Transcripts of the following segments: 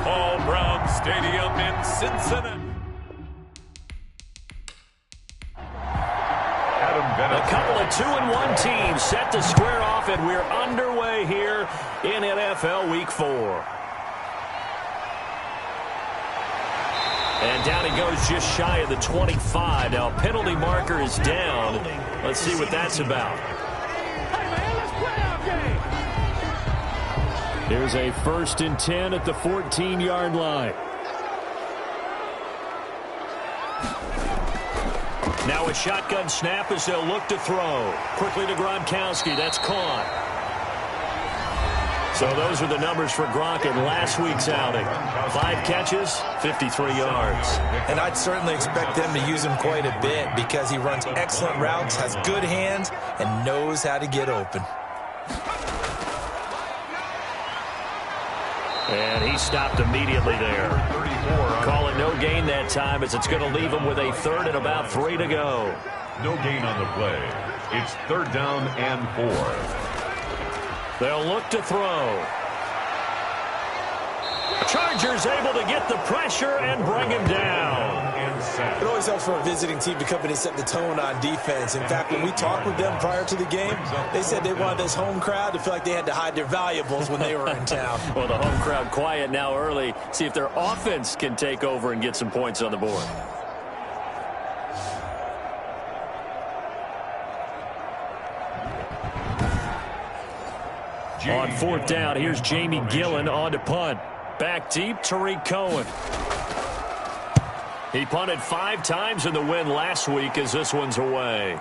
Paul Brown Stadium in Cincinnati. A couple of 2-1 teams set to square off, and we're underway here in NFL Week 4. And down he goes just shy of the 25. Now, a penalty marker is down. Let's see what that's about. Hey, man, let's play our game. Here's a 1st and 10 at the 14-yard line. Now a shotgun snap as they'll look to throw. Quickly to Gronkowski. That's caught. So those are the numbers for Gronk in last week's outing. 5 catches, 53 yards. And I'd certainly expect them to use him quite a bit because he runs excellent routes, has good hands, and knows how to get open. And he stopped immediately there. Call it no gain that time as it's going to leave him with a 3rd and about 3 to go. No gain on the play. It's 3rd down and 4. They'll look to throw. Chargers able to get the pressure and bring him down. It always helps for a visiting team to come in and set the tone on defense. In fact, when we talked with them prior to the game, they said they wanted this home crowd to feel like they had to hide their valuables when they were in town. Well, the home crowd quiet now early. See if their offense can take over and get some points on the board. On 4th down, here's Jamie Gillen on to punt. Back deep, Tariq Cohen. He punted 5 times in the win last week as this one's away.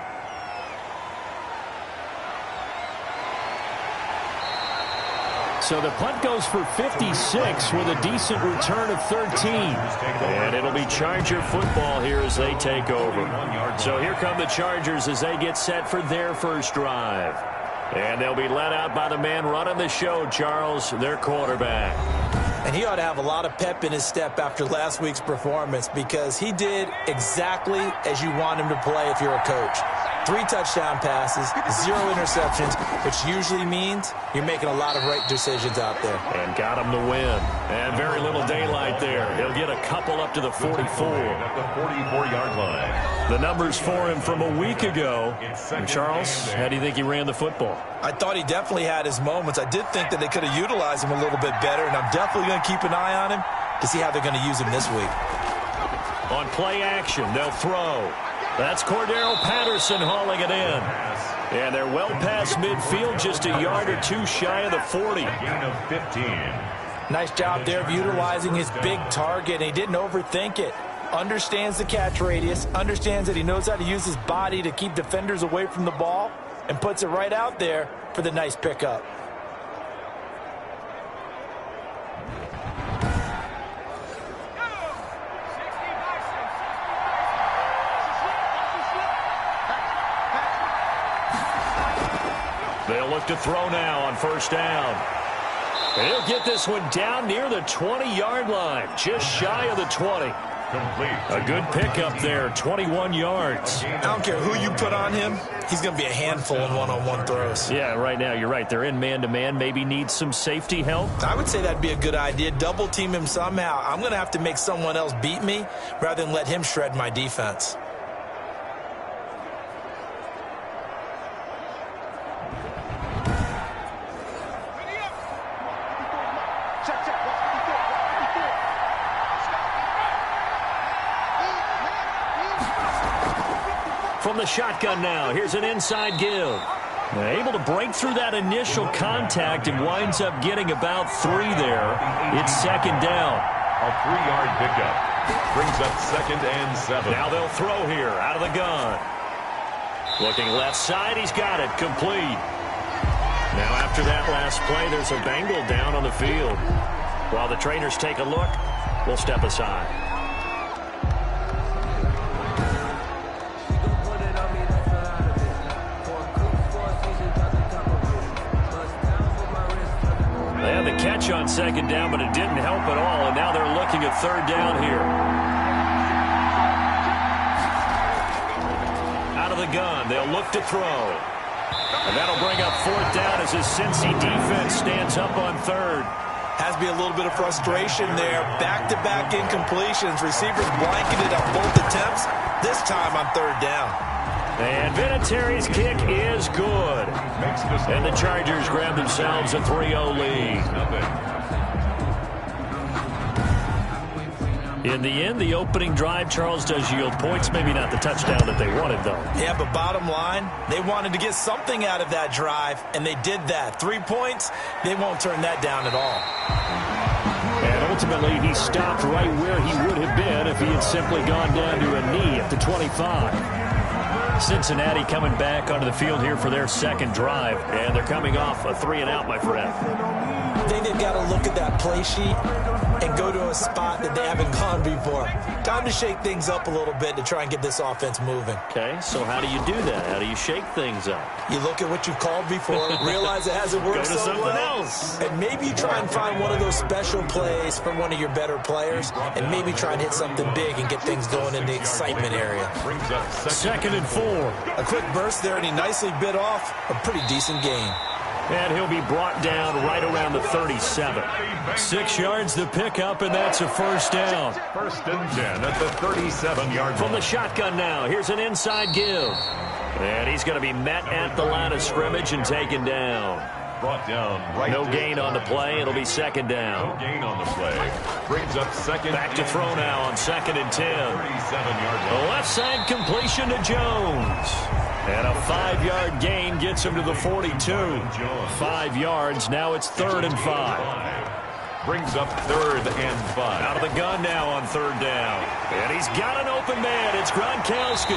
So the punt goes for 56 with a decent return of 13. And it'll be Charger football here as they take over. So here come the Chargers as they get set for their first drive. And they'll be led out by the man running the show, Charles, their quarterback. And he ought to have a lot of pep in his step after last week's performance because he did exactly as you want him to play if you're a coach. 3 touchdown passes, 0 interceptions, which usually means you're making a lot of right decisions out there. And got him the win. And very little daylight there. He'll get a couple up to the 44. At the 44-yard line. The numbers for him from a week ago. And Charles, how do you think he ran the football? I thought he definitely had his moments. I did think that they could have utilized him a little bit better, and I'm definitely going to keep an eye on him to see how they're going to use him this week. On play action, they'll throw. That's Cordero Patterson hauling it in. And they're well past midfield, just a yard or 2 shy of the 40. Gain of 15. Nice job there of utilizing his big target. He didn't overthink it. Understands the catch radius, understands that he knows how to use his body to keep defenders away from the ball, and puts it right out there for the nice pickup. They'll look to throw now on 1st down. And he'll get this one down near the 20-yard line, just shy of the 20. Complete. A good pickup there, 21 yards. I don't care who you put on him, he's going to be a handful in one-on-one throws. Yeah, right now, you're right. They're in man-to-man, maybe needs some safety help. I would say that'd be a good idea. Double team him somehow. I'm going to have to make someone else beat me rather than let him shred my defense. From the shotgun now, here's an inside give. Able to break through that initial contact and winds up getting about 3 there. It's 2nd down. A 3-yard pickup. Brings up 2nd and 7. Now they'll throw here out of the gun. Looking left side, he's got it, complete. Now after that last play, there's a Bengal down on the field. While the trainers take a look, we'll step aside. They had the catch on 2nd down, but it didn't help at all, and now they're looking at 3rd down here. Out of the gun, they'll look to throw. And that'll bring up 4th down as his Cincy defense stands up on 3rd. Has to be a little bit of frustration there. Back-to-back incompletions. Receivers blanketed on both attempts. This time on third down. And Vinatieri's kick is good. And the Chargers grab themselves a 3-0 lead. In the end, the opening drive, Charles, does yield points. Maybe not the touchdown that they wanted, though. Yeah, but bottom line, they wanted to get something out of that drive, and they did that. 3 points, they won't turn that down at all. And ultimately, he stopped right where he would have been if he had simply gone down to a knee at the 25. Cincinnati coming back onto the field here for their second drive, and they're coming off a 3-and-out, my friend. I think they've got to look at that play sheet and go to a spot that they haven't gone before. Time to shake things up a little bit to try and get this offense moving. Okay, so how do you do that? How do you shake things up? You look at what you've called before, realize it hasn't worked Go to so something well, else. and maybe you try and find one of those special plays from one of your better players, and maybe try and hit something big and get things going in the excitement area. Second and 4. A quick burst there, and he nicely bit off a pretty decent gain. And he'll be brought down right around the 37. 6 yards the pickup, and that's a first down. First and 10 at the 37-yard line. From the shotgun now, here's an inside give. And he's going to be met at the line of scrimmage and taken down. Brought down right. No gain on the play. It'll be second down. No gain on the play. Brings up second. Back to throw now on second and 10. 37-yard line. The left side completion to Jones. And a 5-yard gain gets him to the 42. 5 yards. Now it's third and 5. Brings up third and 5. Out of the gun now on third down. And he's got an open man. It's Gronkowski.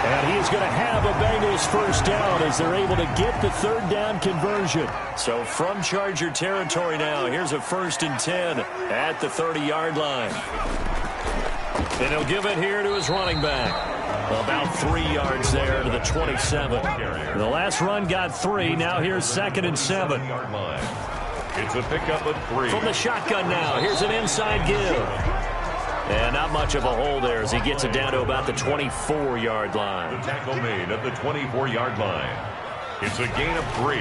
And he is going to have a Bengals first down as they're able to get the third down conversion. So from Charger territory now, here's a first and 10 at the 30-yard line. And he'll give it here to his running back. About 3 yards there to the 27. The last run got 3. Now here's second and 7. It's a pickup of 3. From the shotgun now, here's an inside give. And not much of a hole there as he gets it down to about the 24-yard line. The tackle made at the 24-yard line. It's a gain of 3.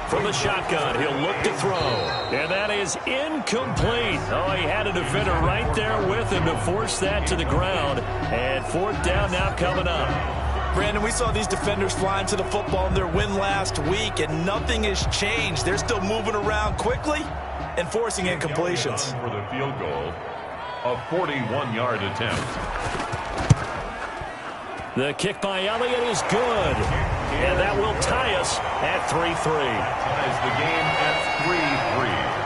From the shotgun, he'll look to throw. And that is incomplete. Oh, he had a defender right there with him to force that to the ground. And fourth down now coming up. Brandon, we saw these defenders flying to the football in their win last week, and nothing has changed. They're still moving around quickly and forcing incompletions. For the field goal, a 41-yard attempt. The kick by Elliott is good. And that will tie us at 3-3. Ties the game at 3-3.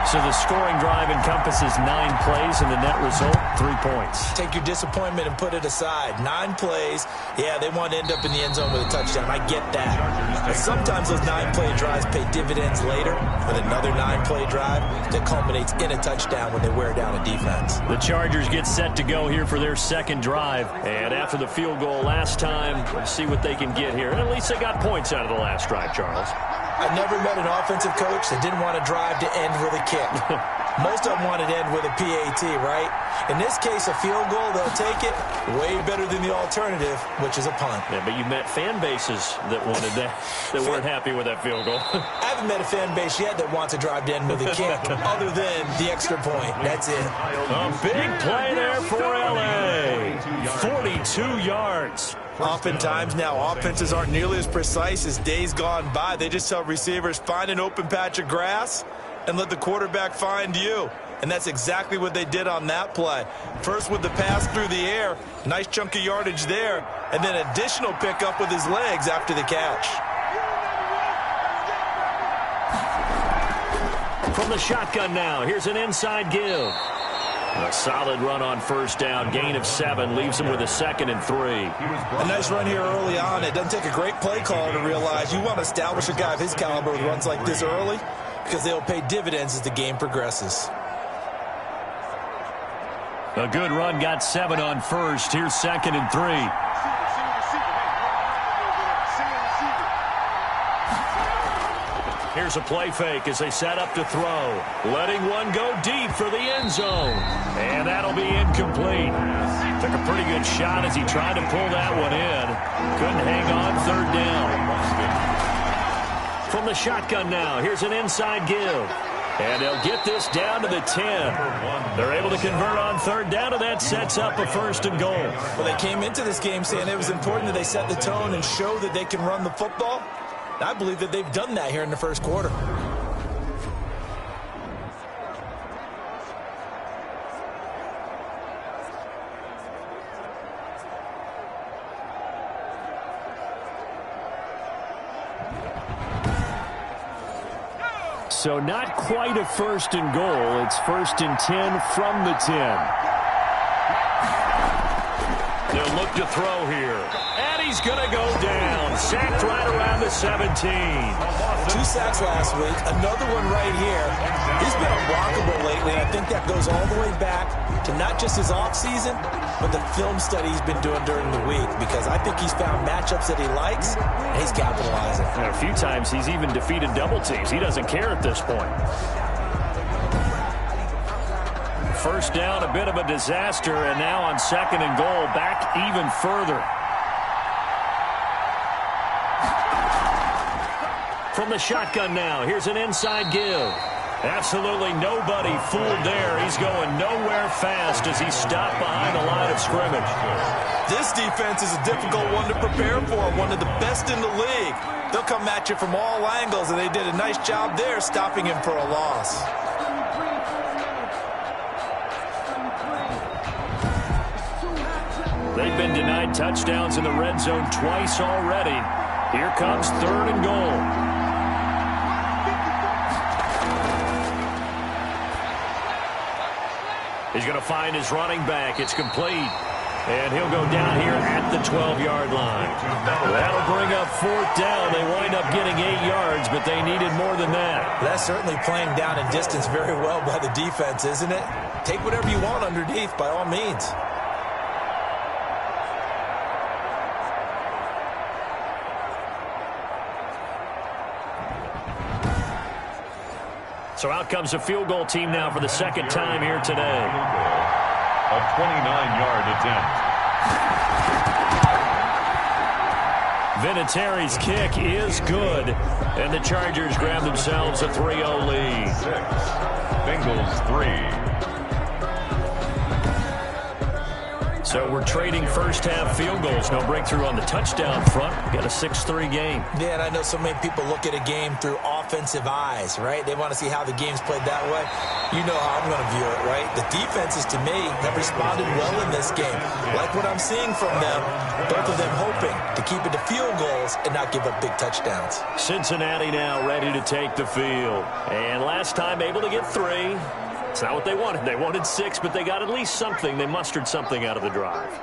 So the scoring drive encompasses 9 plays, and the net result, 3 points. Take your disappointment and put it aside. 9 plays. Yeah, they want to end up in the end zone with a touchdown. I get that. But sometimes those 9-play drives pay dividends later with another 9-play drive that culminates in a touchdown when they wear down a defense. The Chargers get set to go here for their second drive. And after the field goal last time, let's see what they can get here. And at least they got points out of the last drive, Charles. I never met an offensive coach that didn't want to drive to end with a kick. Most of them wanted to end with a PAT, right? In this case, a field goal, they'll take it way better than the alternative, which is a punt. Yeah, but you met fan bases that wanted that, that weren't happy with that field goal. I haven't met a fan base yet that wants to drive to end with a kick other than the extra point. That's it. A big play there for L.A. 42 yards. Oftentimes now, offenses aren't nearly as precise as days gone by. They just tell receivers, find an open patch of grass and let the quarterback find you. And that's exactly what they did on that play. First with the pass through the air, nice chunk of yardage there, and then additional pickup with his legs after the catch. From the shotgun now, here's an inside give. A solid run on first down, gain of 7, leaves him with a second and 3. A nice run here early on. It doesn't take a great play caller to realize you want to establish a guy of his caliber with runs like this early because they'll pay dividends as the game progresses. A good run, got 7 on first. Here's second and 3. Here's a play fake as they set up to throw. Letting one go deep for the end zone. And that'll be incomplete. Took a pretty good shot as he tried to pull that one in. Couldn't hang on third down. From the shotgun now, here's an inside give. And they'll get this down to the 10. They're able to convert on third down, and that sets up a 1st and goal. Well, they came into this game saying it was important that they set the tone and show that they can run the football. I believe that they've done that here in the first quarter. So not quite a 1st and goal. It's 1st and 10 from the 10. They'll look to throw here. And he's going to go down. Sacked right around the 17. 2 sacks last week. Another one right here. He's been unblockable lately. I think that goes all the way back to not just his offseason, but the film study he's been doing during the week, because I think he's found matchups that he likes, and he's capitalizing. And a few times he's even defeated double teams. He doesn't care at this point. First down, a bit of a disaster, and now on 2nd and goal, back even further. From the shotgun now, here's an inside give. Absolutely nobody fooled there. He's going nowhere fast as he's stopped behind the line of scrimmage. This defense is a difficult one to prepare for, one of the best in the league. They'll come at you from all angles, and they did a nice job there stopping him for a loss. They've been denied touchdowns in the red zone twice already. Here comes 3rd and goal. He's going to find his running back. It's complete. And he'll go down here at the 12-yard line. That'll bring up 4th down. They wind up getting 8 yards, but they needed more than that. That's certainly playing down in distance very well by the defense, isn't it? Take whatever you want underneath, by all means. So out comes a field goal team now for the 2nd time here today. A 29-yard attempt. Vinatieri's kick is good, and the Chargers grab themselves a 3-0 lead. 6. Bengals 3. So we're trading first-half field goals. No breakthrough on the touchdown front. We've got a 6-3 game. Yeah, and I know so many people look at a game through offensive eyes, right? They want to see how the game's played that way. You know how I'm going to view it, right? The defenses, to me, have responded well in this game. Like what I'm seeing from them, both of them hoping to keep it to field goals and not give up big touchdowns. Cincinnati now ready to take the field. And last time able to get 3. It's not what they wanted. They wanted 6, but they got at least something. They mustered something out of the drive.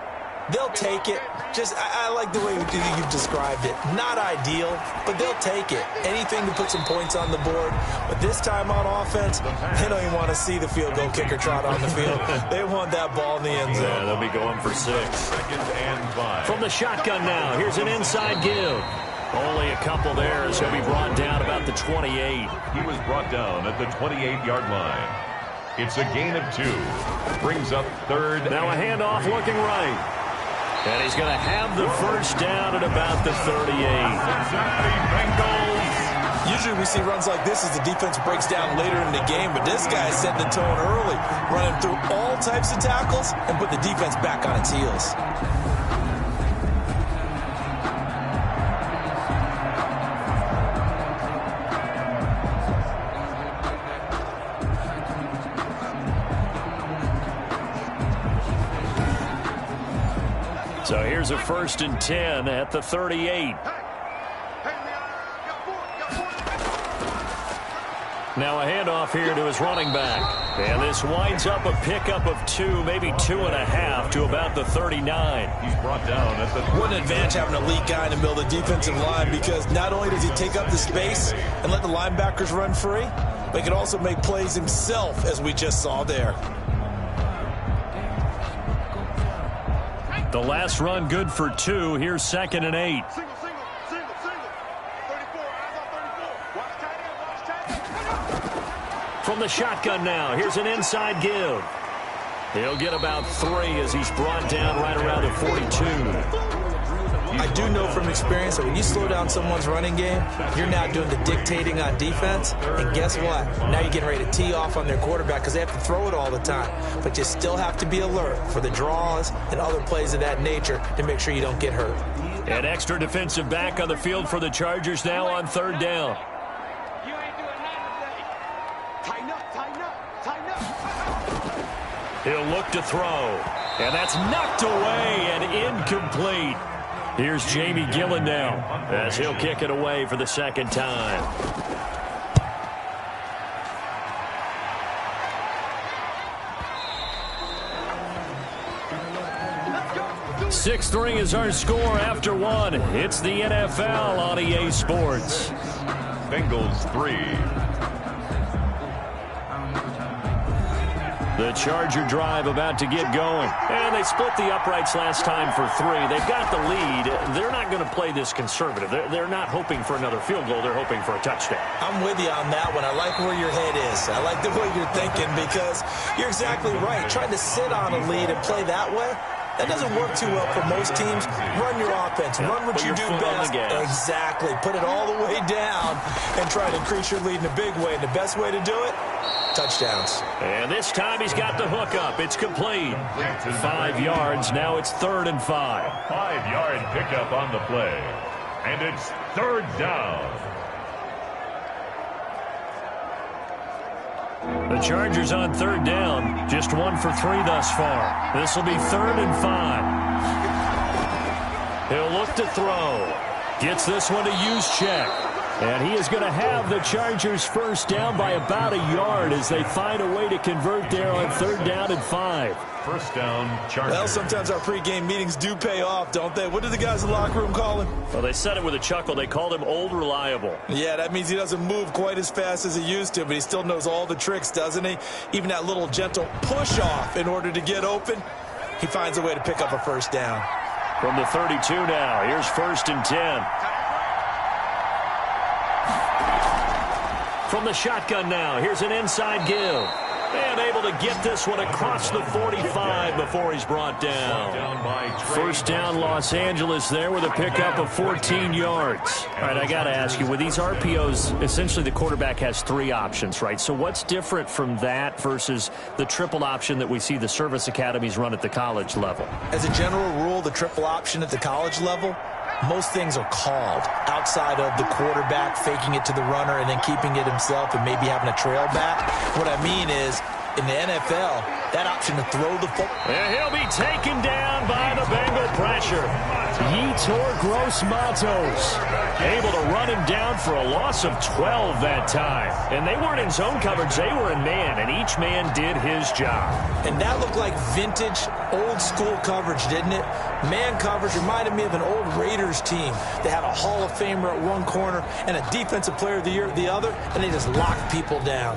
They'll take it. I like the way you've described it. Not ideal, but they'll take it. Anything to put some points on the board. But this time on offense, they don't even want to see the field goal kicker trot on the field. They want that ball in the end zone. Yeah, they'll be going for 6. 2nd and 5. From the shotgun now, here's an inside give. Only a couple there as he'll be brought down about the 28. He was brought down at the 28-yard line. It's a gain of 2. Brings up 3rd. Now a handoff looking right. And he's going to have the first down at about the 38. Cincinnati Bengals. Usually we see runs like this as the defense breaks down later in the game, but this guy is setting the tone early, running through all types of tackles and put the defense back on its heels. So here's a 1st and 10 at the 38. Now a handoff here to his running back. And this winds up a pickup of 2, maybe 2.5 to about the 39. He's brought down at the... What an advantage having a elite guy in the middle of the defensive line, because not only does he take up the space and let the linebackers run free, but he can also make plays himself, as we just saw there. The last run good for 2. Here's 2nd and 8. From the shotgun now, here's an inside give. He'll get about 3 as he's brought down right around the 42. I do know from experience that when you slow down someone's running game, you're now doing the dictating on defense. And guess what? Now you're getting ready to tee off on their quarterback because they have to throw it all the time. But you still have to be alert for the draws and other plays of that nature to make sure you don't get hurt. An extra defensive back on the field for the Chargers now on third down. He'll look to throw. And that's knocked away and incomplete. Here's Jamie Gillen now as he'll kick it away for the second time. Sixth ring is our score after one. It's the NFL on EA Sports. Bengals 3. The Charger drive about to get going. And they split the uprights last time for 3. They've got the lead. They're not going to play this conservative. They're not hoping for another field goal. They're hoping for a touchdown. I'm with you on that one. I like where your head is. I like the way you're thinking because you're exactly right. Trying to sit on a lead and play that way, that doesn't work too well for most teams. Run your offense. Run what you do best. Exactly. Put it all the way down and try to increase your lead in a big way. And the best way to do it, touchdowns. And this time he's got the hook up. It's complete. 5 yards. Now it's 3rd and 5. A 5-yard pickup on the play. And it's 3rd down. The Chargers on 3rd down. Just 1 for 3 thus far. This will be 3rd and 5. He'll look to throw. Gets this one to Juszczyk. And he is going to have the Chargers first down by about a yard as they find a way to convert there on 3rd down and 5. First down, Chargers. Well, sometimes our pregame meetings do pay off, don't they? What do the guys in the locker room call him? Well, they said it with a chuckle. They called him Old Reliable. Yeah, that means he doesn't move quite as fast as he used to, but he still knows all the tricks, doesn't he? Even that little gentle push-off in order to get open, he finds a way to pick up a first down. From the 32 now, here's 1st and 10. From the shotgun now, here's an inside give. And able to get this one across the 45 before he's brought down. First down, Los Angeles there with a pickup of 14 yards. All right, I got to ask you, with these RPOs, essentially the quarterback has 3 options, right? So what's different from that versus the triple option that we see the service academies run at the college level? As a general rule, the triple option at the college level, most things are called outside of the quarterback faking it to the runner and then keeping it himself and maybe having a trail back. What I mean is, in the NFL, that option to throw the football. And he'll be taken down by the Bengal pressure. Yetur Gross-Matos able to run him down for a loss of 12 that time. And they weren't in zone coverage. They were in man, and each man did his job. And that looked like vintage, old-school coverage, didn't it? Man coverage reminded me of an old Raiders team. They had a Hall of Famer at one corner and a Defensive Player of the Year at the other, and they just locked people down.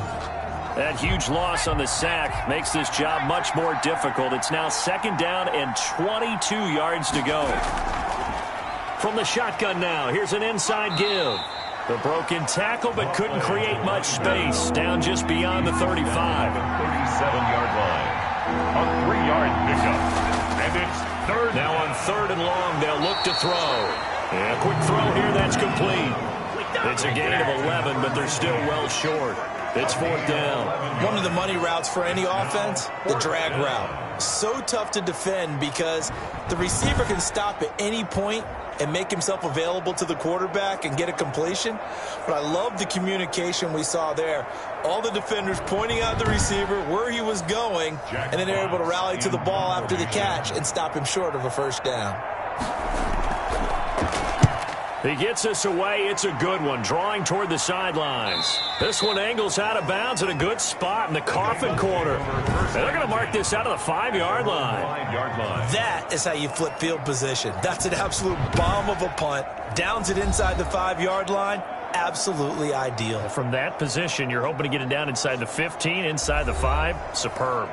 That huge loss on the sack makes this job much more difficult. It's now 2nd down and 22 yards to go. From the shotgun now, here's an inside give. The broken tackle, but couldn't create much space. Down just beyond the 35. 37-yard line. A 3-yard pickup. And it's 3rd. Now on 3rd and long, they'll look to throw. And a quick throw here, that's complete. It's a gain of 11, but they're still well short. It's 4th down. One of the money routes for any offense, the drag route. So tough to defend because the receiver can stop at any point and make himself available to the quarterback and get a completion. But I love the communication we saw there. All the defenders pointing out the receiver, where he was going, and then they're able to rally to the ball after the catch and stop him short of a first down. He gets this away. It's a good one, drawing toward the sidelines. This one angles out of bounds at a good spot in the coffin corner. And they're going to mark this out of the 5-yard line. That is how you flip field position. That's an absolute bomb of a punt. Downs it inside the 5-yard line. Absolutely ideal. From that position, you're hoping to get it down inside the 15, inside the 5. Superb.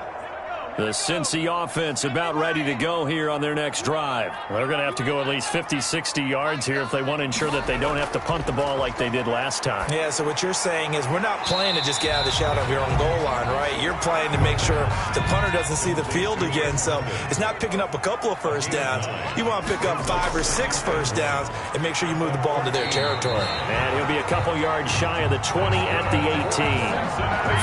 The Cincy offense about ready to go here on their next drive. They're going to have to go at least 50, 60 yards here if they want to ensure that they don't have to punt the ball like they did last time. Yeah, so what you're saying is we're not playing to just get out of the shadow of your own goal line, right? You're playing to make sure the punter doesn't see the field again. So it's not picking up a couple of first downs. You want to pick up 5 or 6 first downs and make sure you move the ball into their territory. And he'll be a couple yards shy of the 20 at the 18.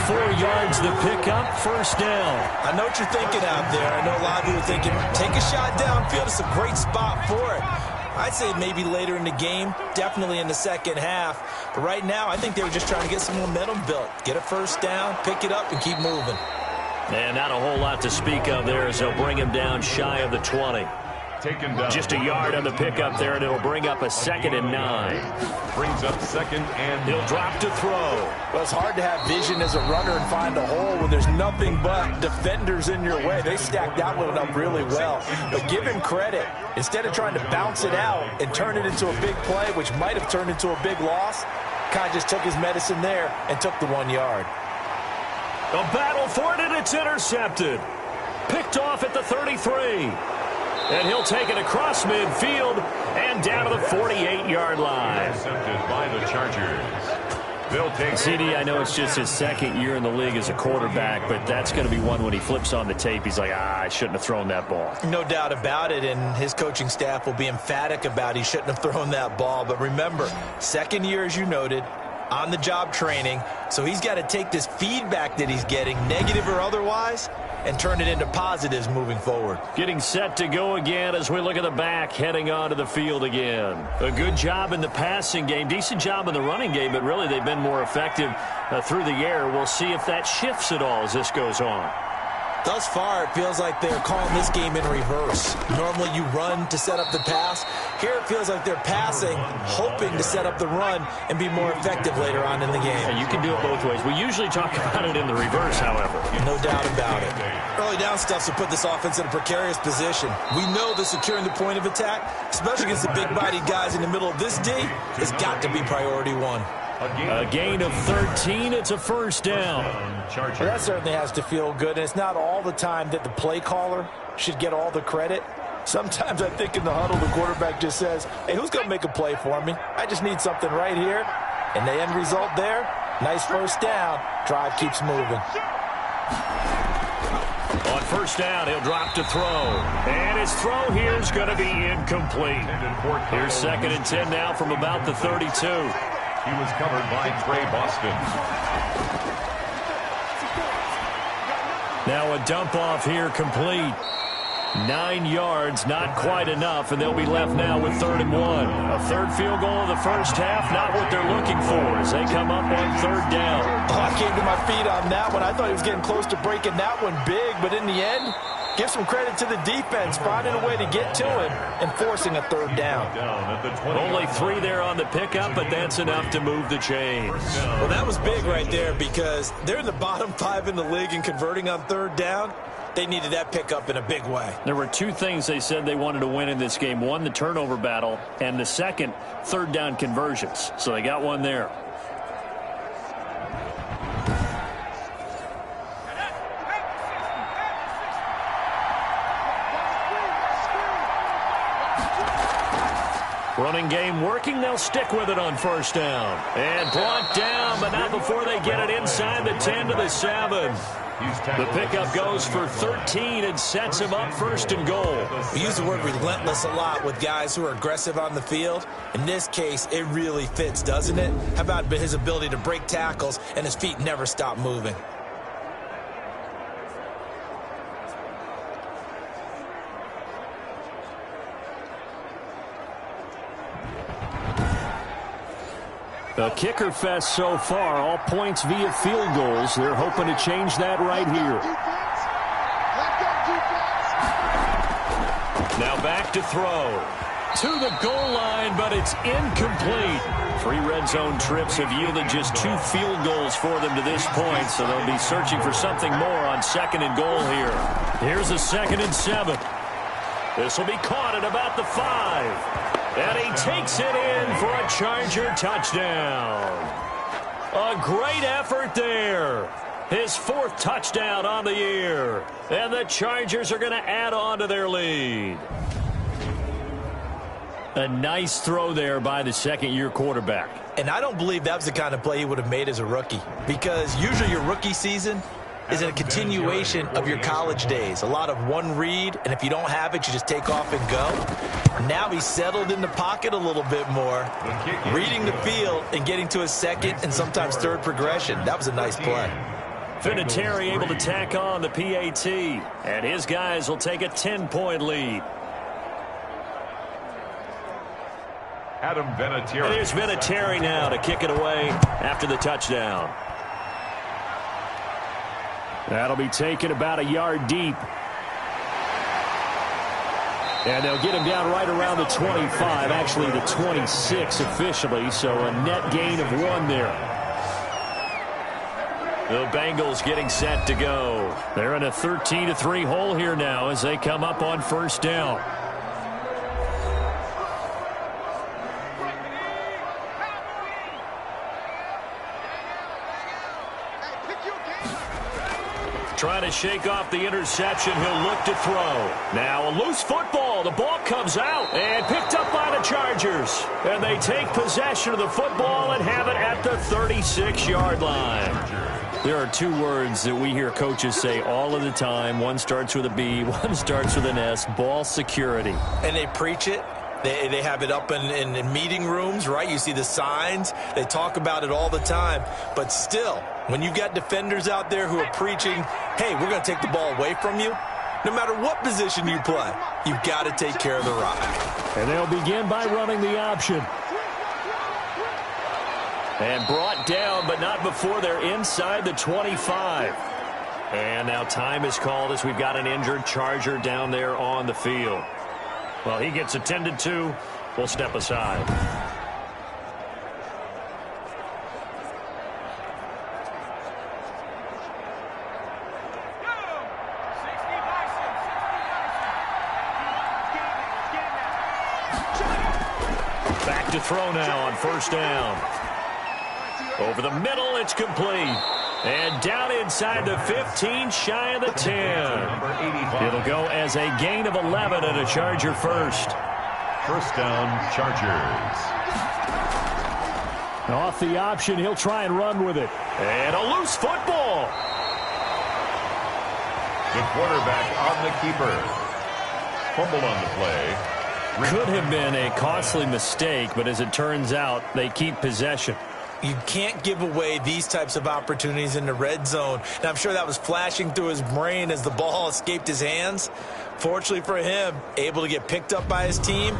4 yards the pickup, first down. I know what you're thinking out there. I know a lot of you are thinking, take a shot downfield. It's a great spot for it. I'd say maybe later in the game, definitely in the second half. But right now, I think they were just trying to get some momentum built. Get a first down, pick it up, and keep moving. And not a whole lot to speak of there as they'll bring him down shy of the 20. Taken down. Just a yard on the pickup there, and it'll bring up a 2nd and 9. Brings up 2nd and He'll drop to throw. Well, it's hard to have vision as a runner and find a hole when there's nothing but defenders in your way. They stacked that one up really well. But give him credit. Instead of trying to bounce it out and turn it into a big play, which might have turned into a big loss, kind of just took his medicine there and took the 1 yard. A battle for it, and it's intercepted. Picked off at the 33. And he'll take it across midfield and down to the 48-yard line. Intercepted by the Chargers. They'll take CD, I know it's just his 2nd year in the league as a quarterback, but that's going to be one when he flips on the tape. He's like, I shouldn't have thrown that ball. No doubt about it, and his coaching staff will be emphatic about he shouldn't have thrown that ball. But remember, 2nd year, as you noted, on-the-job training, so he's got to take this feedback that he's getting, negative or otherwise, and turn it into positives moving forward. Getting set to go again as we look at the back, heading onto the field again. A good job in the passing game, decent job in the running game, but really they've been more effective through the air. We'll see if that shifts at all as this goes on. Thus far, it feels like they're calling this game in reverse. Normally you run to set up the pass. Here it feels like they're passing, hoping to set up the run and be more effective later on in the game. Yeah, you can do it both ways. We usually talk about it in the reverse, however. No doubt about it. Early down stuff to put this offense in a precarious position. We know that securing the point of attack, especially against the big-bodied guys in the middle of this D, has got to be priority 1. A gain of 13. It's a first down. Well, that certainly has to feel good, and it's not all the time that the play caller should get all the credit. Sometimes I think in the huddle, the quarterback just says, hey, who's going to make a play for me? I just need something right here. And the end result there, nice first down. Drive keeps moving. On first down, he'll drop to throw. And his throw here is going to be incomplete. Here's 2nd and 10 now from about the 32. He was covered by Trey Boston. Now a dump off here complete. 9 yards, not quite enough, and they'll be left now with 3rd and 1. A 3rd field goal of the first half, not what they're looking for as they come up on 3rd down. Oh, I came to my feet on that one. I thought he was getting close to breaking that one big, but in the end, give some credit to the defense, finding a way to get to him and forcing a 3rd down. Only 3 there on the pickup, but that's enough to move the chains. Well, that was big right there because they're in the bottom 5 in the league and converting on 3rd down. They needed that pickup in a big way. There were 2 things they said they wanted to win in this game. One, the turnover battle, and the second, 3rd down conversions. So they got one there. Running game working. They'll stick with it on first down. And brought down, but not before they get it inside the 10 to the 7. The pickup goes for 13 and sets him up 1st and goal. We use the word relentless a lot with guys who are aggressive on the field. In this case, it really fits, doesn't it? How about his ability to break tackles and his feet never stop moving? A kicker fest so far, all points via field goals. They're hoping to change that right here. Now back to throw. To the goal line, but it's incomplete. 3 red zone trips have yielded just 2 field goals for them to this point, so they'll be searching for something more on 2nd and goal here. Here's a 2nd and 7. This will be caught at about the 5. And he takes it in for a Charger touchdown. A great effort there. His 4th touchdown on the year. And the Chargers are going to add on to their lead. A nice throw there by the second-year quarterback. And I don't believe that was the kind of play he would have made as a rookie, because usually your rookie season is a continuation of your college days. A lot of one read, and if you don't have it, you just take off and go. Now he's settled in the pocket a little bit more, reading the field and getting to his second and sometimes third progression. That was a nice play. Vinatieri able to tack on the PAT, and his guys will take a 10-point lead. Adam Vinatieri. And here's Vinatieri now to kick it away after the touchdown. That'll be taken about a yard deep. And they'll get him down right around the 25, actually the 26 officially, so a net gain of 1 there. The Bengals getting set to go. They're in a 13-3 hole here now as they come up on first down. Trying to shake off the interception. He'll look to throw. Now a loose football. The ball comes out and picked up by the Chargers. And they take possession of the football and have it at the 36-yard line. There are 2 words that we hear coaches say all of the time. One starts with a B, one starts with an S. Ball security. And they preach it. They have it up in meeting rooms, right? You see the signs. They talk about it all the time. But still, when you've got defenders out there who are preaching, hey, we're going to take the ball away from you, no matter what position you play, you've got to take care of the rock. And they'll begin by running the option. And brought down, but not before they're inside the 25. And now time is called as we've got an injured Charger down there on the field. Well, he gets attended to. We'll step aside. Back to throw now on first down. Over the middle, it's complete. And down inside the 15, shy of the 10. It'll go as a gain of 11 and a Charger first. First down, Chargers. Off the option, he'll try and run with it. And a loose football. The quarterback on the keeper. Fumble on the play. Could have been a costly mistake, but as it turns out, they keep possession. You can't give away these types of opportunities in the red zone. And I'm sure that was flashing through his brain as the ball escaped his hands. Fortunately for him, able to get picked up by his team,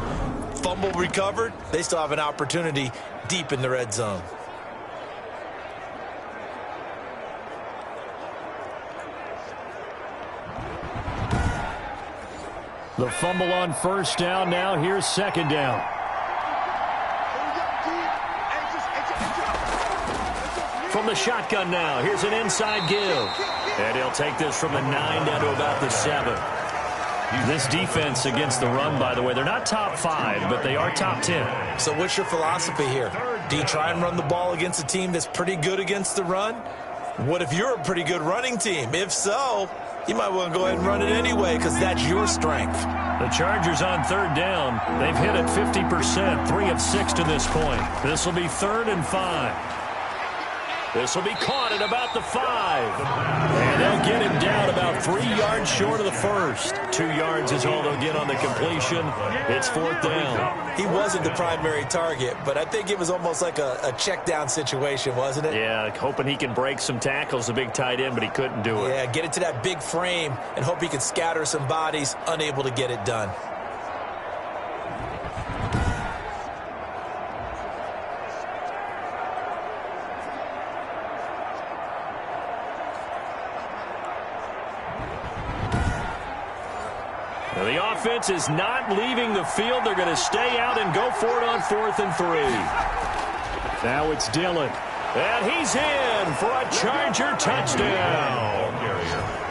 fumble recovered. They still have an opportunity deep in the red zone. The fumble on first down. Now here's second down. From the shotgun now, here's an inside give. And he'll take this from the 9 down to about the 7. This defense against the run, by the way, they're not top 5, but they are top 10. So what's your philosophy here? Do you try and run the ball against a team that's pretty good against the run? What if you're a pretty good running team? If so, you might want to go ahead and run it anyway because that's your strength. The Chargers on third down. They've hit it 50%, 3 of 6 to this point. This will be 3rd and 5. This will be caught at about the 5. And they'll get him down about 3 yards short of the first. 2 yards is all they'll get on the completion. It's 4th down. He wasn't the primary target, but I think it was almost like a check down situation, wasn't it? Yeah, hoping he can break some tackles, the big tight end, but he couldn't do it. Yeah, get it to that big frame and hope he can scatter some bodies, unable to get it done. The offense is not leaving the field. They're going to stay out and go for it on 4th and 3. Now it's Dillon. And he's in for a Charger touchdown.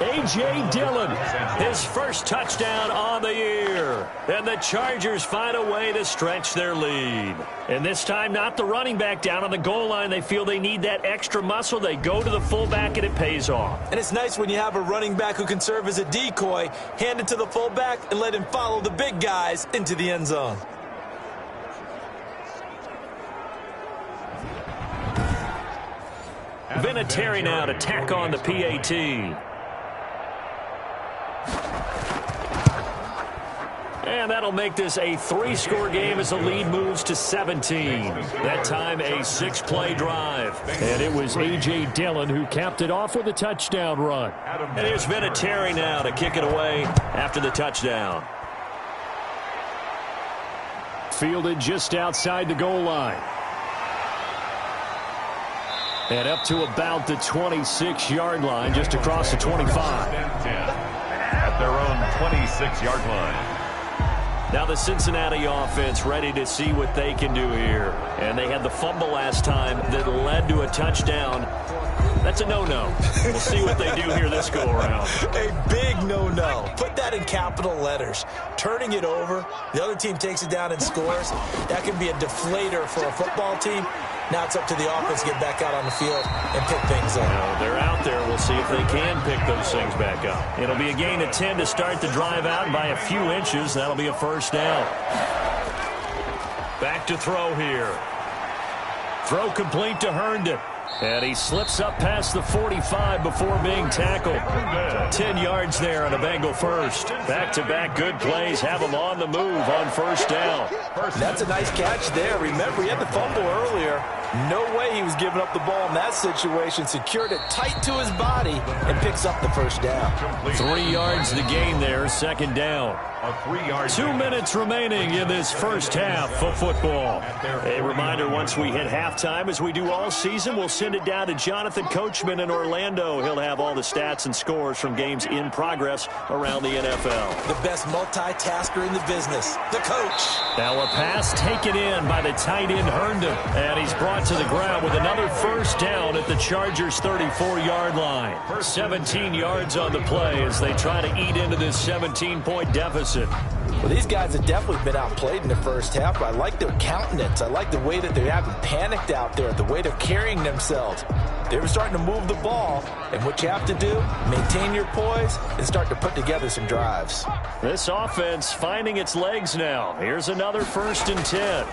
A.J. Dillon, his first touchdown on the year. here. And the Chargers find a way to stretch their lead. And this time, not the running back down on the goal line. They feel they need that extra muscle. They go to the fullback, and it pays off. And it's nice when you have a running back who can serve as a decoy, hand it to the fullback, and let him follow the big guys into the end zone. Vinatieri now to tack on the PAT. And that'll make this a 3-score game as the lead moves to 17. That time a 6-play drive. And it was A.J. Dillon who capped it off with a touchdown run. And here's Vinatieri now to kick it away after the touchdown. Fielded just outside the goal line. And up to about the 26-yard line, just across the 25. At their own 26-yard line. Now the Cincinnati offense ready to see what they can do here. And they had the fumble last time that led to a touchdown. That's a no-no. We'll see what they do here this go-around. A big no-no. Put that in capital letters. Turning it over, the other team takes it down and scores. That can be a deflator for a football team. Now it's up to the offense to get back out on the field and pick things up. Well, they're out there. We'll see if they can pick those things back up. It'll be a gain of 10 to start the drive out by a few inches. That'll be a first down. Back to throw here. Throw complete to Herndon. And he slips up past the 45 before being tackled. 10 yards there on a Bengal first. Back-to-back good plays have him on the move on first down. That's a nice catch there. Remember, he had the fumble earlier. No way he was giving up the ball in that situation. Secured it tight to his body and picks up the first down. 3 yards to gain there, second down. 2 minutes remaining in this first half of football. A reminder, once we hit halftime, as we do all season, we'll send it down to Jonathan Coachman in Orlando. He'll have all the stats and scores from games in progress around the NFL. The best multitasker in the business, the coach. Now a pass taken in by the tight end Herndon. And he's brought to the ground with another first down at the Chargers' 34-yard line. 17 yards on the play as they try to eat into this 17-point deficit. Well, these guys have definitely been outplayed in the first half, but I like their countenance. I like the way that they haven't panicked out there, the way they're carrying themselves. They were starting to move the ball, and what you have to do, maintain your poise and start to put together some drives. This offense finding its legs now. Here's another 1st and 10.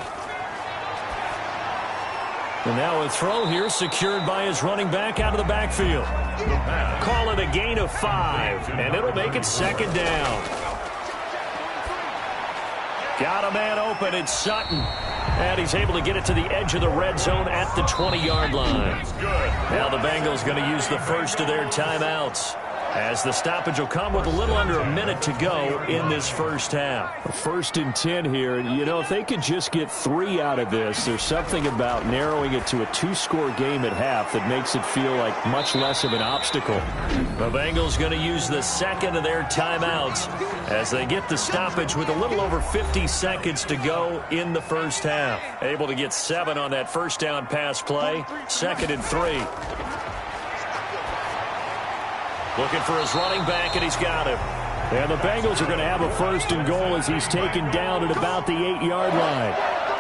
And now a throw here secured by his running back out of the backfield. Call it a gain of 5, and it'll make it second down. Got a man open. It's Sutton. And he's able to get it to the edge of the red zone at the 20-yard line. Now the Bengals going to use the first of their timeouts, as the stoppage will come with a little under a minute to go in this first half. 1st and 10 here. You know, if they could just get 3 out of this, there's something about narrowing it to a 2-score game at half that makes it feel like much less of an obstacle. The Bengals going to use the second of their timeouts as they get the stoppage with a little over 50 seconds to go in the first half. Able to get 7 on that first down pass play. 2nd and 3. Looking for his running back, and he's got him. And the Bengals are going to have a 1st and goal as he's taken down at about the 8-yard line.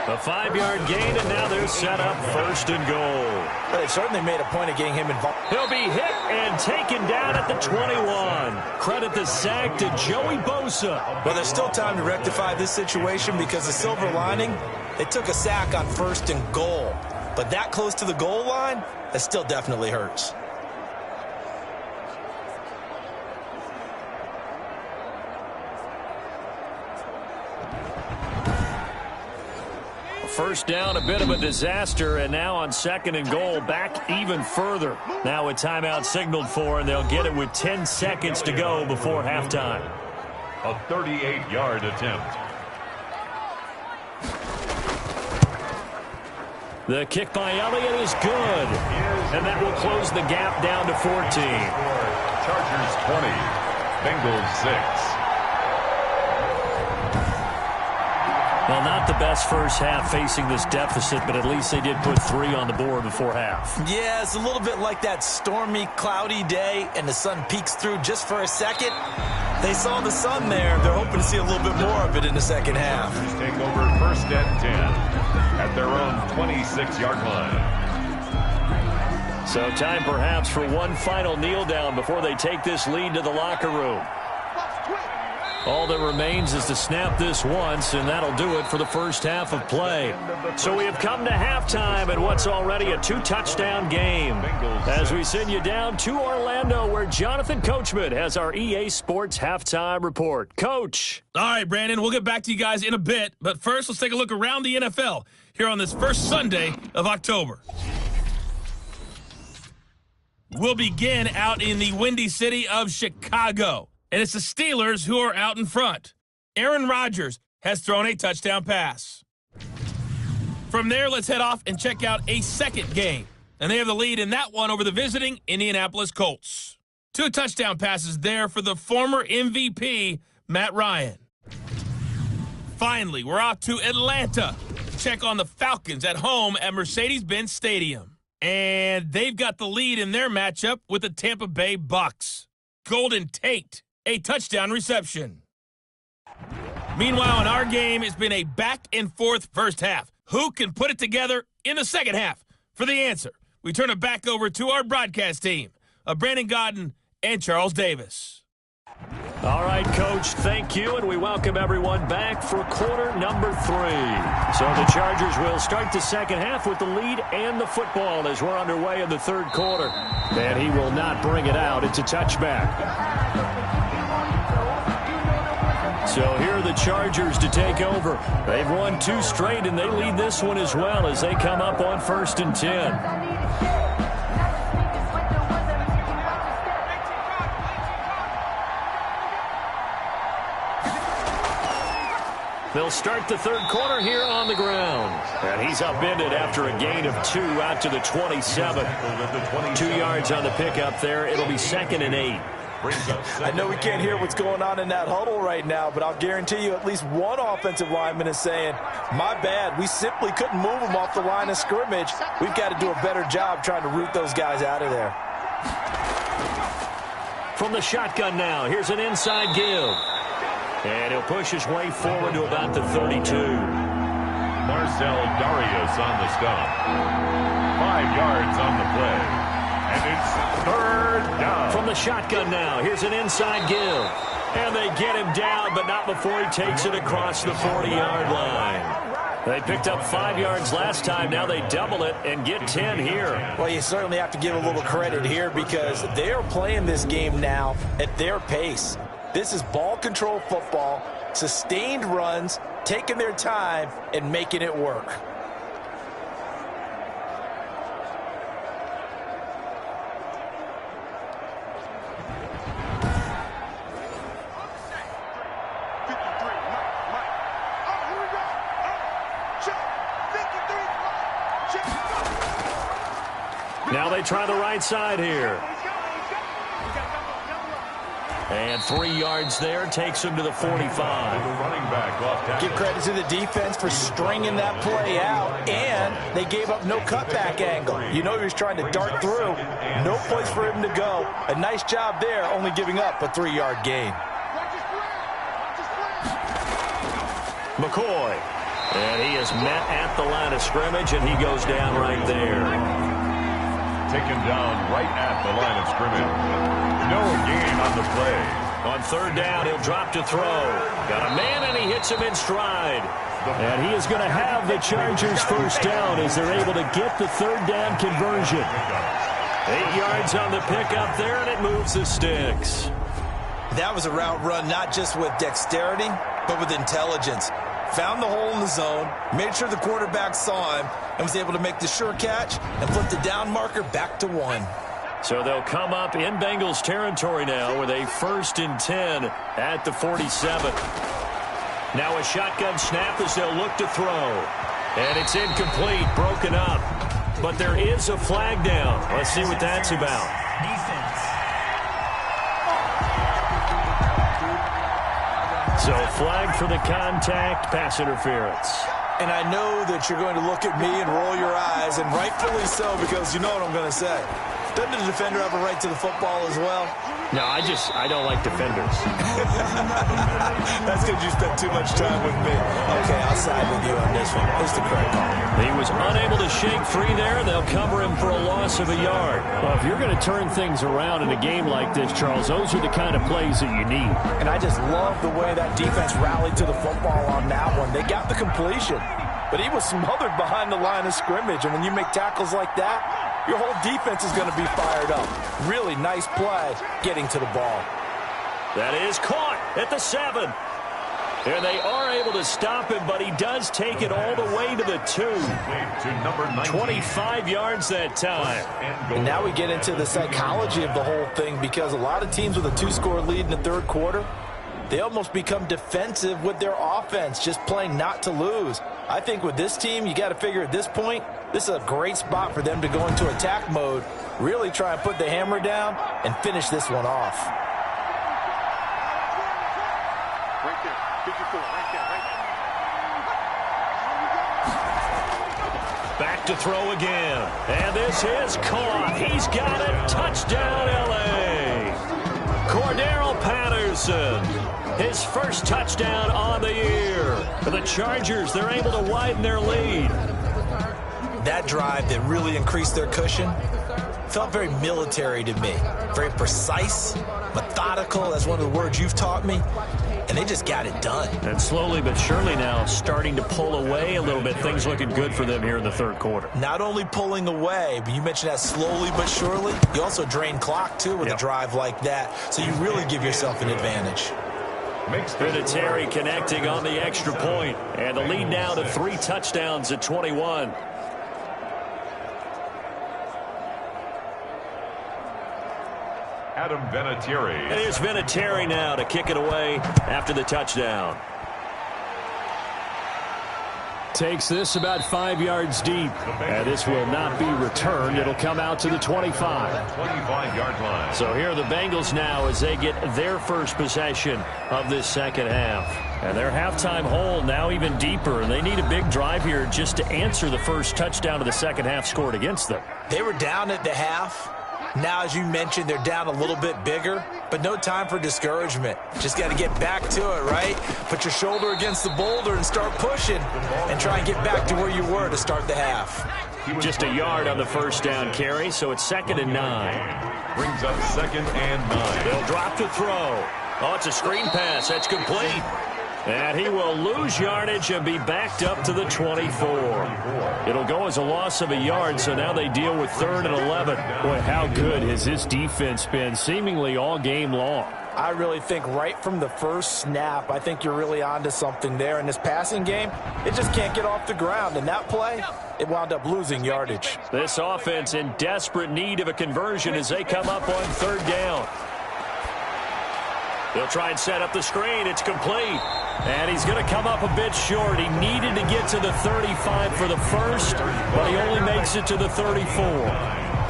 A 5-yard gain, and now they're set up 1st and goal. But they certainly made a point of getting him involved. He'll be hit and taken down at the 21. Credit the sack to Joey Bosa. Well, there's still time to rectify this situation because the silver lining, they took a sack on 1st and goal. But that close to the goal line, that still definitely hurts. First down, a bit of a disaster, and now on 2nd and goal, back even further. Now a timeout signaled for, and they'll get it with 10 seconds to go before halftime. A 38-yard attempt. The kick by Elliott is good, and that will close the gap down to 14. Chargers 20, Bengals 6. Well, not the best first half facing this deficit, but at least they did put 3 on the board before half. Yeah, it's a little bit like that stormy, cloudy day, and the sun peeks through just for a second. They saw the sun there. They're hoping to see a little bit more of it in the second half. Take over first and 10 at their own 26-yard line. So time perhaps for one final kneel down before they take this lead to the locker room. All that remains is to snap this once, and that'll do it for the first half of play. So we have come to halftime in what's already a 2-touchdown game. As we send you down to Orlando, where Jonathan Coachman has our EA Sports halftime report. Coach. All right, Brandon, we'll get back to you guys in a bit. But first, let's take a look around the NFL here on this first Sunday of October. We'll begin out in the windy city of Chicago. And it's the Steelers who are out in front. Aaron Rodgers has thrown a touchdown pass. From there, let's head off and check out a second game. And they have the lead in that one over the visiting Indianapolis Colts. 2 touchdown passes there for the former MVP, Matt Ryan. Finally, we're off to Atlanta to check on the Falcons at home at Mercedes-Benz Stadium. And they've got the lead in their matchup with the Tampa Bay Bucks. Golden Tate, a touchdown reception. Meanwhile, in our game, it's been a back-and-forth first half. Who can put it together in the second half? For the answer, we turn it back over to our broadcast team of Brandon Gaudin and Charles Davis. All right, Coach, thank you, and we welcome everyone back for quarter number 3. So the Chargers will start the second half with the lead and the football as we're underway in the third quarter. And he will not bring it out. It's a touchback. So here are the Chargers to take over. They've won 2 straight, and they lead this one as well as they come up on 1st and 10. They'll start the third quarter here on the ground. And he's upended after a gain of 2 out to the 27. 2 yards on the pickup there. It'll be 2nd and 8. I know we can't hear what's going on in that huddle right now, but I'll guarantee you at least one offensive lineman is saying, my bad, we simply couldn't move them off the line of scrimmage. We've got to do a better job trying to root those guys out of there. From the shotgun now, here's an inside give. And he'll push his way forward to about the 32. Marcel Darius on the stop. 5 yards on the play. And it's 3rd down. From the shotgun now, here's an inside give. And they get him down, but not before he takes it across the 40-yard line. They picked up 5 yards last time. Now they double it and get 10 here. Well, you certainly have to give a little credit here because they are playing this game now at their pace. This is ball control football, sustained runs, taking their time and making it work. Now they try the right side here. And 3 yards there takes him to the 45. Give credit to the defense for stringing that play out, and they gave up no cutback angle. You know he was trying to dart through. No place for him to go. A nice job there, only giving up a 3-yard gain. McCoy. And he is met at the line of scrimmage, and he goes down right there. Taken down right at the line of scrimmage. No gain on the play. On 3rd down, he'll drop to throw. Got a man, and he hits him in stride. And he is going to have the Chargers first down as they're able to get the 3rd down conversion. 8 yards on the pickup there, and it moves the sticks. That was a route run not just with dexterity, but with intelligence. Found the hole in the zone, made sure the quarterback saw him, and was able to make the sure catch and flip the down marker back to 1. So they'll come up in Bengals territory now with a 1st and 10 at the 47. Now a shotgun snap as they'll look to throw. And it's incomplete, broken up. But there is a flag down. Let's see what that's about. So flag for the contact, pass interference. And I know that you're going to look at me and roll your eyes, and rightfully so, because you know what I'm going to say. Doesn't the defender have a right to the football as well? No, I don't like defenders. That's because you spent too much time with me. Okay, I'll side with you on this one. It's the correct call. He was unable to shake free there. They'll cover him for a loss of a yard. Well, if you're going to turn things around in a game like this, Charles, those are the kind of plays that you need. And I just love the way that defense rallied to the football on that one. They got the completion, but he was smothered behind the line of scrimmage. And when you make tackles like that, your whole defense is going to be fired up. Really nice play getting to the ball. That is caught at the 7. And they are able to stop him, but he does take it all the way to the 2. 25 yards that time. And now we get into the psychology of the whole thing, because a lot of teams with a 2-score lead in the third quarter, they almost become defensive with their offense, just playing not to lose. I think with this team, you got to figure at this point, this is a great spot for them to go into attack mode, really try and put the hammer down and finish this one off. Right there. 54, right there. Back to throw again. And this is caught. He's got it. Touchdown, L.A. Cordero Patterson. His first touchdown on the year. For the Chargers, they're able to widen their lead. That drive that really increased their cushion felt very military to me. Very precise, methodical. That's one of the words you've taught me. And they just got it done. And slowly but surely now starting to pull away a little bit. Things looking good for them here in the third quarter. Not only pulling away, but you mentioned that slowly but surely. You also drain clock, too, with a drive like that. So you really give yourself an advantage. Vinatieri connecting on the extra point. And the lead now to 3 touchdowns at 21. Adam Vinatieri. And here's Vinatieri now to kick it away after the touchdown. Takes this about 5 yards deep. And this will not be returned. It'll come out to the 25. 25-yard line. So here are the Bengals now as they get their first possession of this second half. And their halftime hole now even deeper. And they need a big drive here just to answer the first touchdown of the second half scored against them. They were down at the half. Now, as you mentioned, they're down a little bit bigger, but no time for discouragement. Just got to get back to it, right? Put your shoulder against the boulder and start pushing and try and get back to where you were to start the half. Just a yard on the first down carry, so it's 2nd and 9. Brings up 2nd and 9. They'll drop to throw. Oh, it's a screen pass. That's complete. And he will lose yardage and be backed up to the 24. It'll go as a loss of a yard, so now they deal with 3rd and 11. Boy, how good has this defense been seemingly all game long? I really think right from the first snap, I think you're really onto something there. In this passing game, it just can't get off the ground. And that play, it wound up losing yardage. This offense in desperate need of a conversion as they come up on 3rd down. They'll try and set up the screen. It's complete. And he's going to come up a bit short. He needed to get to the 35 for the first, but he only makes it to the 34.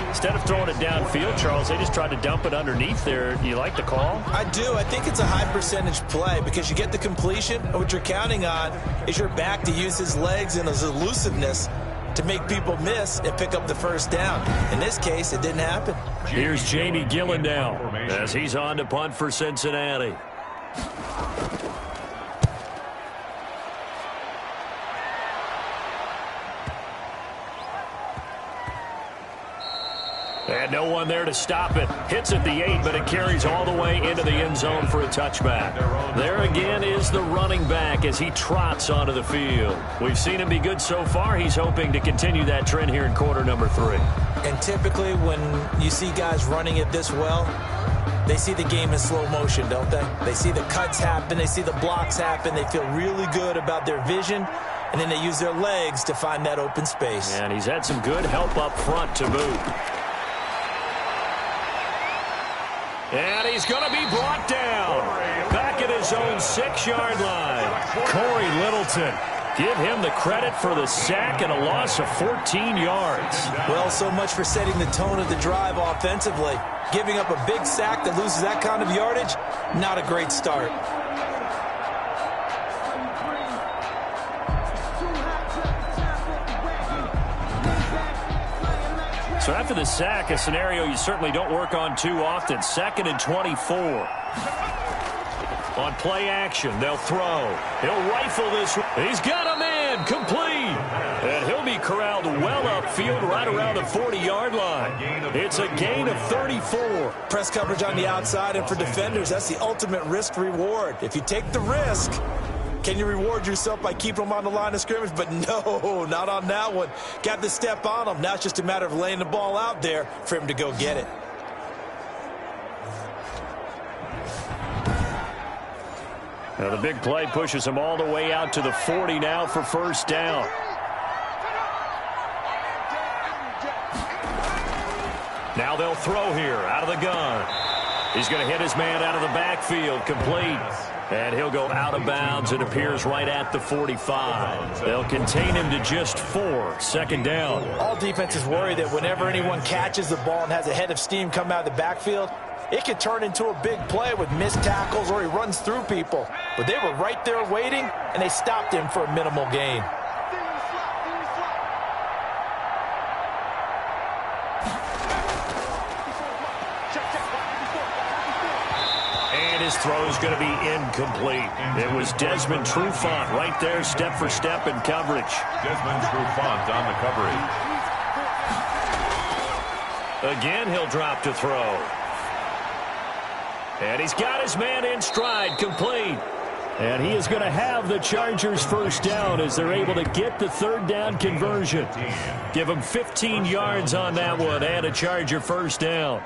Instead of throwing it downfield, Charles, they just tried to dump it underneath there. Do you like the call? I do. I think it's a high percentage play because you get the completion, and what you're counting on is your back to use his legs and his elusiveness to make people miss and pick up the first down. In this case, it didn't happen. Here's Jamie Gillen now as he's on to punt for Cincinnati. And no one there to stop it. Hits at the 8, but it carries all the way into the end zone for a touchback. There again is the running back as he trots onto the field. We've seen him be good so far. He's hoping to continue that trend here in quarter number 3. And typically when you see guys running it this well, they see the game in slow motion, don't they? They see the cuts happen. They see the blocks happen. They feel really good about their vision. And then they use their legs to find that open space. And he's had some good help up front to boot. And he's going to be brought down. Back at his own 6-yard line. Corey Littleton. Give him the credit for the sack and a loss of 14 yards. Well, so much for setting the tone of the drive offensively. Giving up a big sack that loses that kind of yardage, not a great start. So after the sack, a scenario you certainly don't work on too often. 2nd and 24. On play action, they'll throw. He'll rifle this. He's got a man, complete. And he'll be corralled well upfield right around the 40-yard line. It's a gain of 34. Press coverage on the outside, and for defenders, that's the ultimate risk-reward. If you take the risk, can you reward yourself by keeping them on the line of scrimmage? But no, not on that one. Got the step on him. Now it's just a matter of laying the ball out there for him to go get it. Now the big play pushes him all the way out to the 40 now for first down. Now they'll throw here out of the gun. He's going to hit his man out of the backfield, complete. And he'll go out of bounds. It appears right at the 45. They'll contain him to just 4. Second down. All defenses worry that whenever anyone catches the ball and has a head of steam come out of the backfield, it could turn into a big play with missed tackles or he runs through people. But they were right there waiting, and they stopped him for a minimal gain. And his throw is going to be incomplete. It was Desmond Trufant right there, step for step in coverage. Desmond Trufant on the coverage. Again, he'll drop to throw. And he's got his man in stride, complete. And he is going to have the Chargers first down as they're able to get the third down conversion. Give him 15 yards on that one and a Charger first down.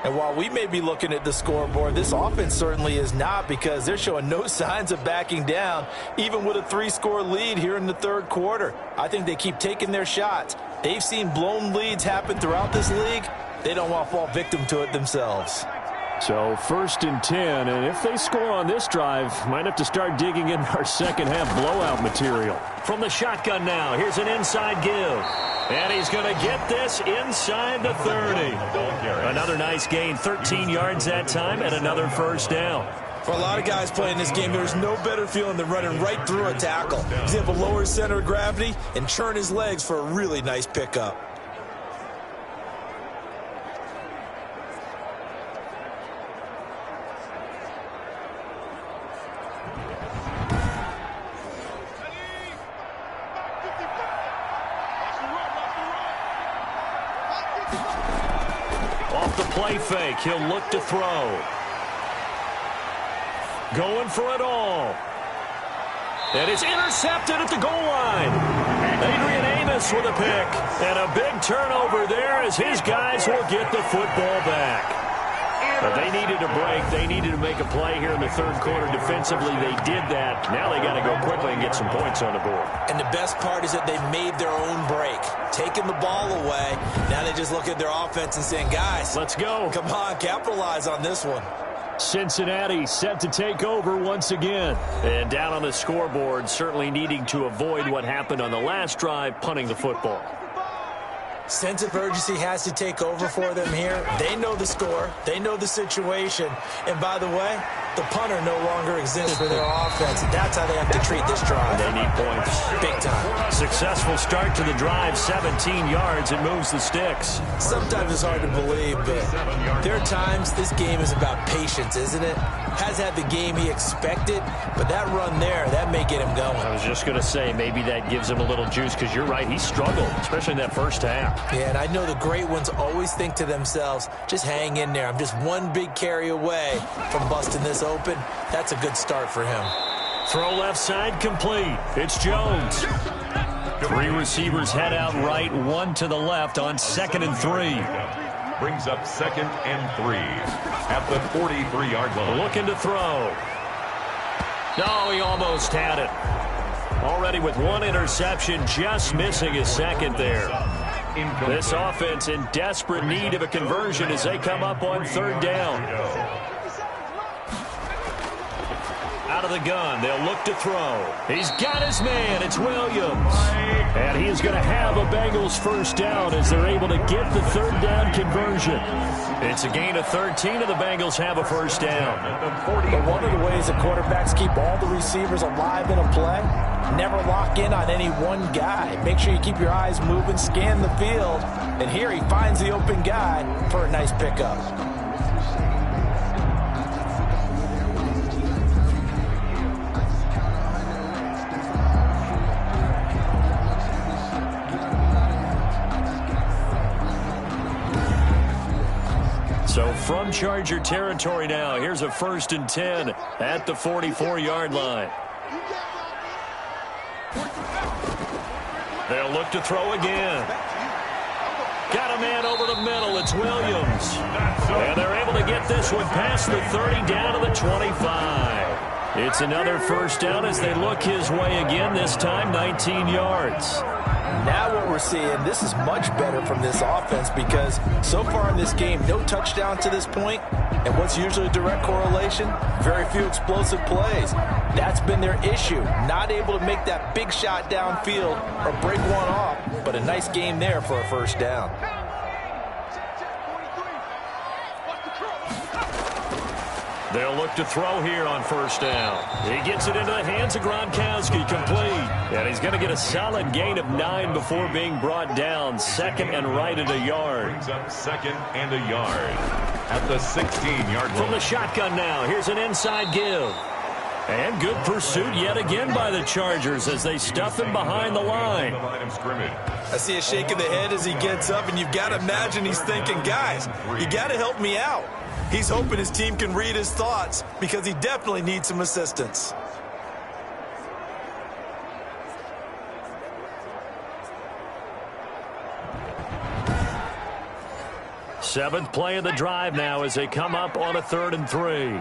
And while we may be looking at the scoreboard, this offense certainly is not, because they're showing no signs of backing down, even with a 3-score lead here in the third quarter. I think they keep taking their shots. They've seen blown leads happen throughout this league. They don't want to fall victim to it themselves. So 1st and 10, and if they score on this drive, might have to start digging in our second half blowout material. From the shotgun now, here's an inside give. And he's going to get this inside the 30. Another nice gain, 13 yards that time, and another first down. For a lot of guys playing this game, there's no better feeling than running right through a tackle. He's able to lower his center of gravity and churn his legs for a really nice pickup. Off the play fake, he'll look to throw. Going for it all. And it's intercepted at the goal line. Adrian Amos with a pick. And a big turnover there as his guys will get the football back. But they needed a break. They needed to make a play here in the third quarter defensively. They did that. Now they got to go quickly and get some points on the board. And the best part is that they made their own break. Taking the ball away. Now they just look at their offense and saying, guys, let's go. Come on, capitalize on this one. Cincinnati set to take over once again. And down on the scoreboard, certainly needing to avoid what happened on the last drive, punting the football. Sense of urgency has to take over for them here. They know the score. They know the situation. And by the way, the punter no longer exists for their offense. And that's how they have to treat this drive. They need points. Big time. Successful start to the drive, 17 yards. It moves the sticks. Sometimes it's hard to believe, but there are times this game is about patience, isn't it? Has had the game he expected, but that run there, that may get him going. I was just going to say, maybe that gives him a little juice, because you're right, he struggled, especially in that first half. Yeah, and I know the great ones always think to themselves, just hang in there. I'm just one big carry away from busting this open. That's a good start for him. Throw left side complete. It's Jones. 3 receivers head out right, 1 to the left on 2nd and 3. Brings up 2nd and 3 at the 43-yard line. Looking to throw. No, he almost had it. Already with 1 interception, just missing his second there. This offense in desperate need of a conversion as they come up on 3rd down. Out of the gun, they'll look to throw. He's got his man. It's Williams. And he is going to have a Bengals first down as they're able to get the third down conversion. It's a gain of 13, and the Bengals have a first down. But one of the ways that quarterbacks keep all the receivers alive in a play, never lock in on any one guy. Make sure you keep your eyes moving, scan the field, and here he finds the open guy for a nice pickup. So from Charger territory now, here's a 1st and 10 at the 44-yard line. They'll look to throw again. Got a man over the middle. It's Williams. And they're able to get this one past the 30 down to the 25. It's another first down as they look his way again, this time 19 yards. Now what we're seeing, this is much better from this offense because so far in this game, no touchdown to this point, and what's usually a direct correlation? Very few explosive plays. That's been their issue, not able to make that big shot downfield or break one off, but a nice game there for a first down. They'll look to throw here on first down. He gets it into the hands of Gronkowski, complete. And he's going to get a solid gain of 9 before being brought down. 2nd and right at a yard. Brings up 2nd and a yard at the 16-yard line. From the shotgun now, here's an inside give. And good pursuit yet again by the Chargers as they stuff him behind the line. I see a shake of the head as he gets up, and you've got to imagine he's thinking, guys, you got to help me out. He's hoping his team can read his thoughts because he definitely needs some assistance. Seventh play of the drive now as they come up on a 3rd and 3.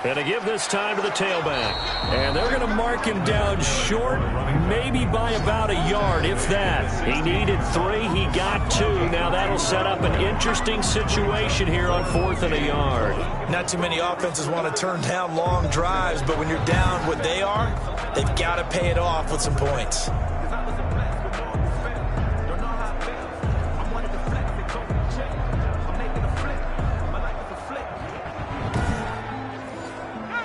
And a give this time to the tailback. And they're going to mark him down short, maybe by about a yard, if that. He needed 3. He got 2. Now that'll set up an interesting situation here on 4th and a yard. Not too many offenses want to turn down long drives, but when you're down what they are, they've got to pay it off with some points.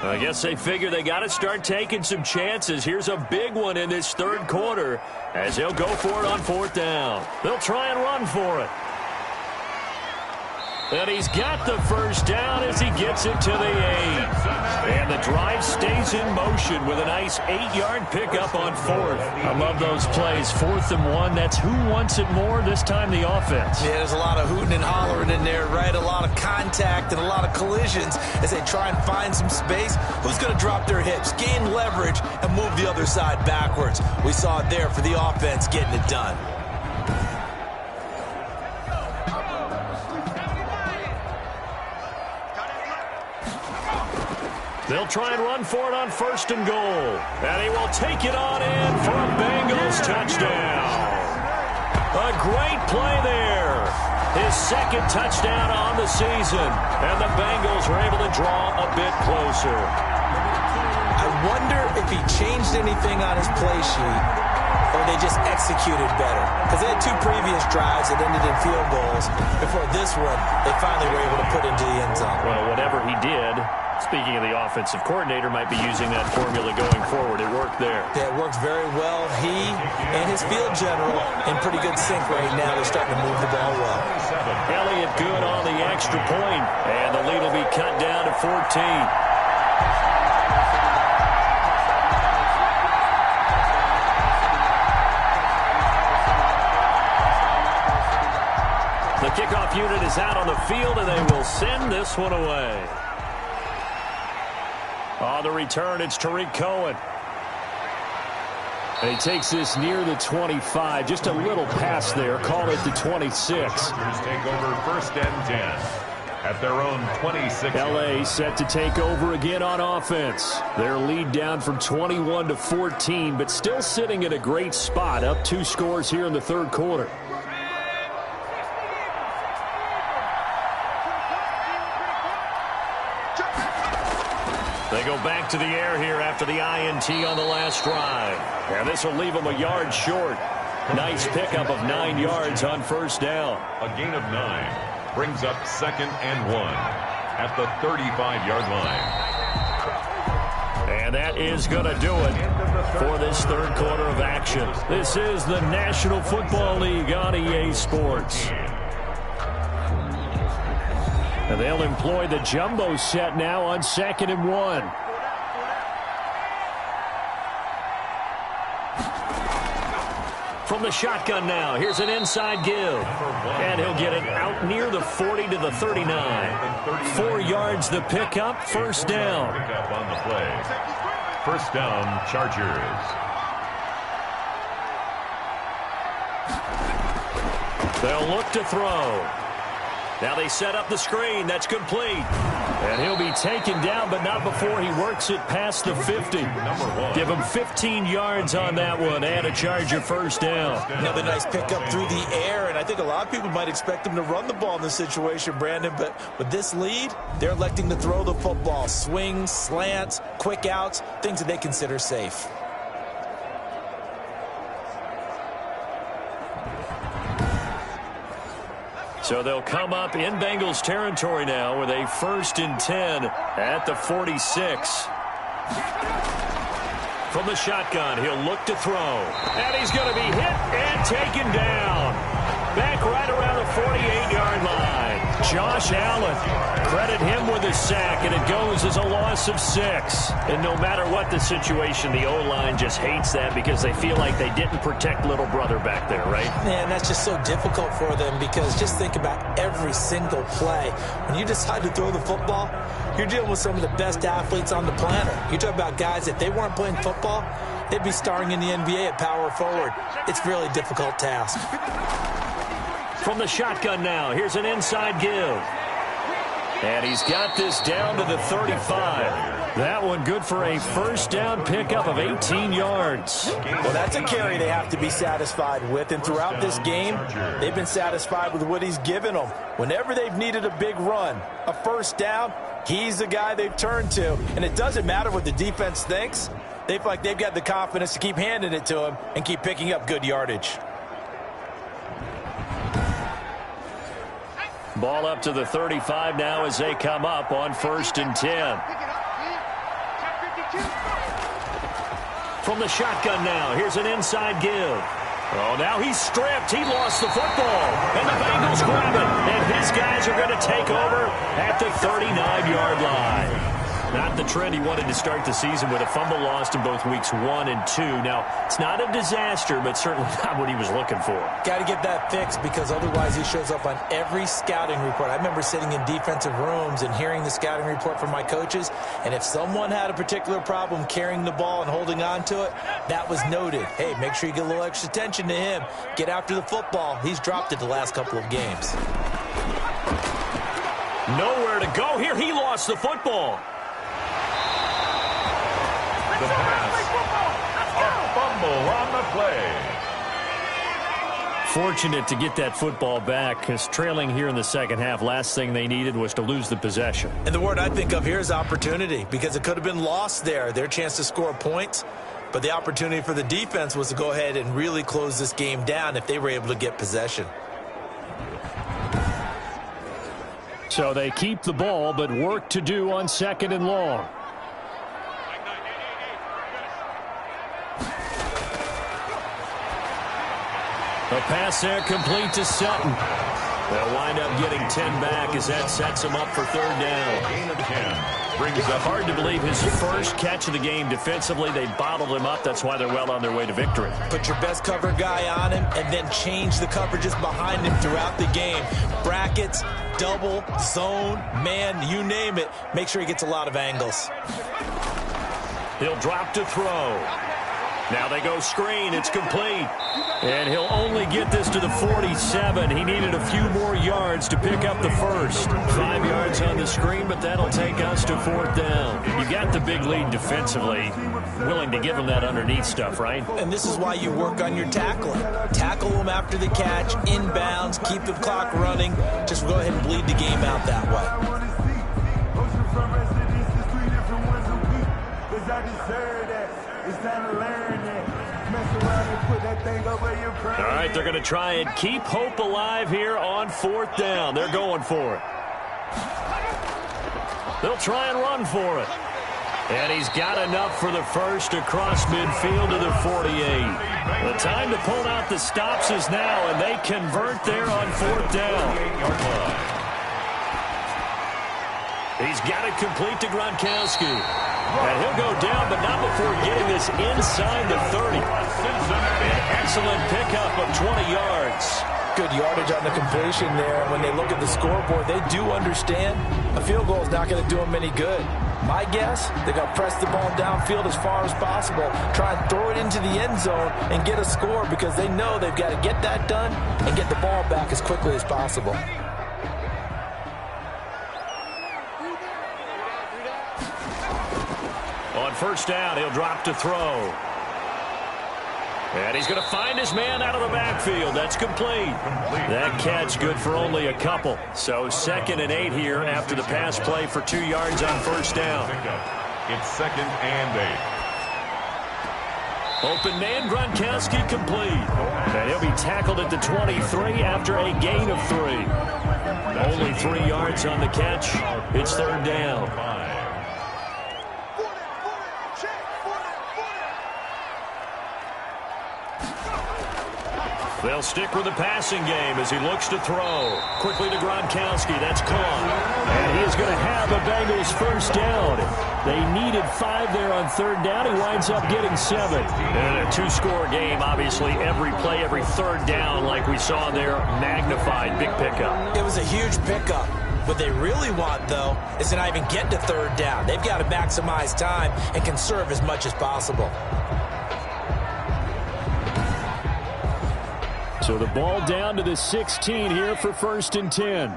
I guess they figure they got to start taking some chances. Here's a big one in this 3rd quarter as they'll go for it on 4th down. They'll try and run for it. And he's got the first down as he gets it to the 8. And the drive stays in motion with a nice 8-yard pickup on 4th. I love those plays. 4th and 1. That's who wants it more, this time the offense. Yeah, there's a lot of hooting and hollering in there, right? A lot of contact and a lot of collisions as they try and find some space. Who's going to drop their hips, gain leverage, and move the other side backwards? We saw it there for the offense getting it done. They'll try and run for it on 1st and goal. And he will take it on in for a Bengals touchdown. A great play there. His 2nd touchdown on the season. And the Bengals were able to draw a bit closer. I wonder if he changed anything on his play sheet or they just executed better. Because they had 2 previous drives that ended in field goals. Before this one, they finally were able to put into the end zone. Well, whatever he did, speaking of the offensive coordinator, might be using that formula going forward. It worked there. Yeah, it worked very well. He and his field general in pretty good sync right now. They're starting to move the ball well. Elliott good on the extra point, and the lead will be cut down to 14. The kickoff unit is out on the field, and they will send this one away. On the return, it's Tariq Cohen. And he takes this near the 25. Just a little pass there. Call it the 26. Take over 1st and 10 at their own 26. L.A. set to take over again on offense. Their lead down from 21 to 14, but still sitting at a great spot. Up 2 scores here in the 3rd quarter. They go back to the air here after the INT on the last drive. And this will leave them a yard short. Nice pickup of 9 yards on first down. A gain of 9 brings up 2nd and 1 at the 35-yard line. And that is going to do it for this third quarter of action. This is the National Football League on EA Sports. And they'll employ the jumbo set now on 2nd and 1. From the shotgun now, here's an inside give. And he'll get it out near the 40 to the 39. 4 yards the pickup, first down. Pickup on the play. First down, Chargers. They'll look to throw. Now they set up the screen. That's complete. And he'll be taken down, but not before he works it past the 50. Give him 15 yards on that one and a Charger first down. Another nice pickup through the air, and I think a lot of people might expect him to run the ball in this situation, Brandon, but with this lead, they're electing to throw the football. Swings, slants, quick outs, things that they consider safe. So they'll come up in Bengals territory now with a 1st and 10 at the 46. From the shotgun, he'll look to throw. And he's going to be hit and taken down. Back right around the 48-yard line. Josh Allen, credit him with a sack, and it goes as a loss of 6. And no matter what the situation, the O-line just hates that because they feel like they didn't protect little brother back there, right? Man, that's just so difficult for them because just think about every single play. When you decide to throw the football, you're dealing with some of the best athletes on the planet. You talk about guys, if they weren't playing football, they'd be starring in the NBA at power forward. It's a really difficult task. From the shotgun now, here's an inside give. And he's got this down to the 35. That one good for a first down pickup of 18 yards. Well, that's a carry they have to be satisfied with. And throughout this game, they've been satisfied with what he's given them. Whenever they've needed a big run, a first down, he's the guy they've turned to. And it doesn't matter what the defense thinks. They feel like they've got the confidence to keep handing it to him and keep picking up good yardage. Ball up to the 35 now as they come up on 1st and 10. From the shotgun now, here's an inside give. Oh, now he's stripped. He lost the football. And the Bengals grab it. And his guys are going to take over at the 39-yard line. Not the trend he wanted to start the season with a fumble lost in both weeks 1 and 2. Now, it's not a disaster, but certainly not what he was looking for. Got to get that fixed because otherwise he shows up on every scouting report. I remember sitting in defensive rooms and hearing the scouting report from my coaches, and if someone had a particular problem carrying the ball and holding on to it, that was noted. Hey, make sure you get a little extra attention to him. Get after the football. He's dropped it the last couple of games. Nowhere to go here. He lost the football. The pass. A fumble on the play. Fortunate to get that football back because trailing here in the second half, last thing they needed was to lose the possession. And the word I think of here is opportunity because it could have been lost there. Their chance to score points, but the opportunity for the defense was to go ahead and really close this game down if they were able to get possession. So they keep the ball, but work to do on 2nd and long. A pass there complete to Sutton. They'll wind up getting 10 back as that sets them up for 3rd down. Gain of 10 brings up. Hard to believe his first catch of the game defensively. They bottled him up. That's why they're well on their way to victory. Put your best cover guy on him and then change the coverages behind him throughout the game. Brackets, double, zone, man, you name it. Make sure he gets a lot of angles. He'll drop to throw. Now they go screen. It's complete. And he'll only get this to the 47. He needed a few more yards to pick up the first. 5 yards on the screen, but that'll take us to 4th down. You got the big lead defensively. Willing to give him that underneath stuff, right? And this is why you work on your tackling. Tackle them after the catch, inbounds, keep the clock running. Just go ahead and bleed the game out that way. I deserve that. It's time to learn that. Mess around and put that thing over your brain. All right, they're going to try and keep hope alive here on 4th down. They're going for it. They'll try and run for it. And he's got enough for the first across midfield to the 48. The time to pull out the stops is now, and they convert there on 4th down. He's got it complete to Gronkowski. And he'll go down, but not before getting this inside the 30. An excellent pickup of 20 yards. Good yardage on the completion there. When they look at the scoreboard, they do understand a field goal is not going to do them any good. My guess, they're going to press the ball downfield as far as possible, try and throw it into the end zone and get a score because they know they've got to get that done and get the ball back as quickly as possible. On 1st down, he'll drop to throw. And he's going to find his man out of the backfield. That's complete. That catch good for only a couple. So 2nd and 8 here after the pass play for 2 yards on 1st down. It's 2nd and 8. Open man, Gronkowski complete. And he'll be tackled at the 23 after a gain of 3. Only 3 yards on the catch. It's 3rd down. They'll stick with the passing game as he looks to throw. Quickly to Gronkowski. That's caught. And he is going to have a Bengals 1st down. They needed 5 there on 3rd down. He winds up getting 7. And a 2-score game, obviously, every play, every 3rd down, like we saw there, magnified. Big pickup. It was a huge pickup. What they really want, though, is to not even get to 3rd down. They've got to maximize time and conserve as much as possible. So the ball down to the 16 here for 1st and 10.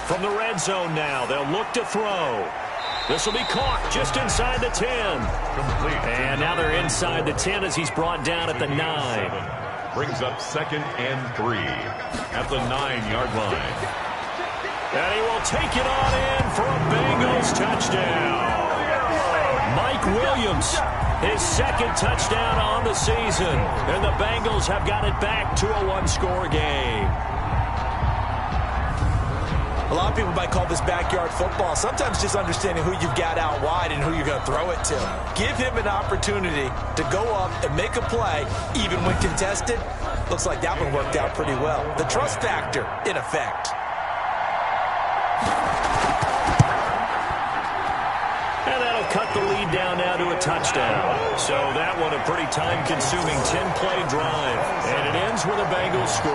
From the red zone now, they'll look to throw. This will be caught just inside the 10. Complete. And now they're inside the 10 as he's brought down at the 9. Brings up 2nd and 3 at the 9-yard line. And he will take it on in for a Bengals touchdown. Mike Williams, his 2nd touchdown on the season. And the Bengals have got it back to a 1-score game. A lot of people might call this backyard football. Sometimes just understanding who you've got out wide and who you're going to throw it to. Give him an opportunity to go up and make a play, even when contested. Looks like that one worked out pretty well. The trust factor, in effect. Cut the lead down now to a touchdown. So that one a pretty time-consuming 10-play drive. And it ends with a Bengals score.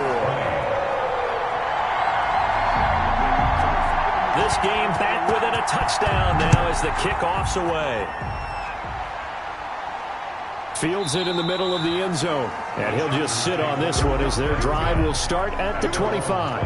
This game back within a touchdown now as the kickoff's away. Fields it in the middle of the end zone. And he'll just sit on this one as their drive will start at the 25.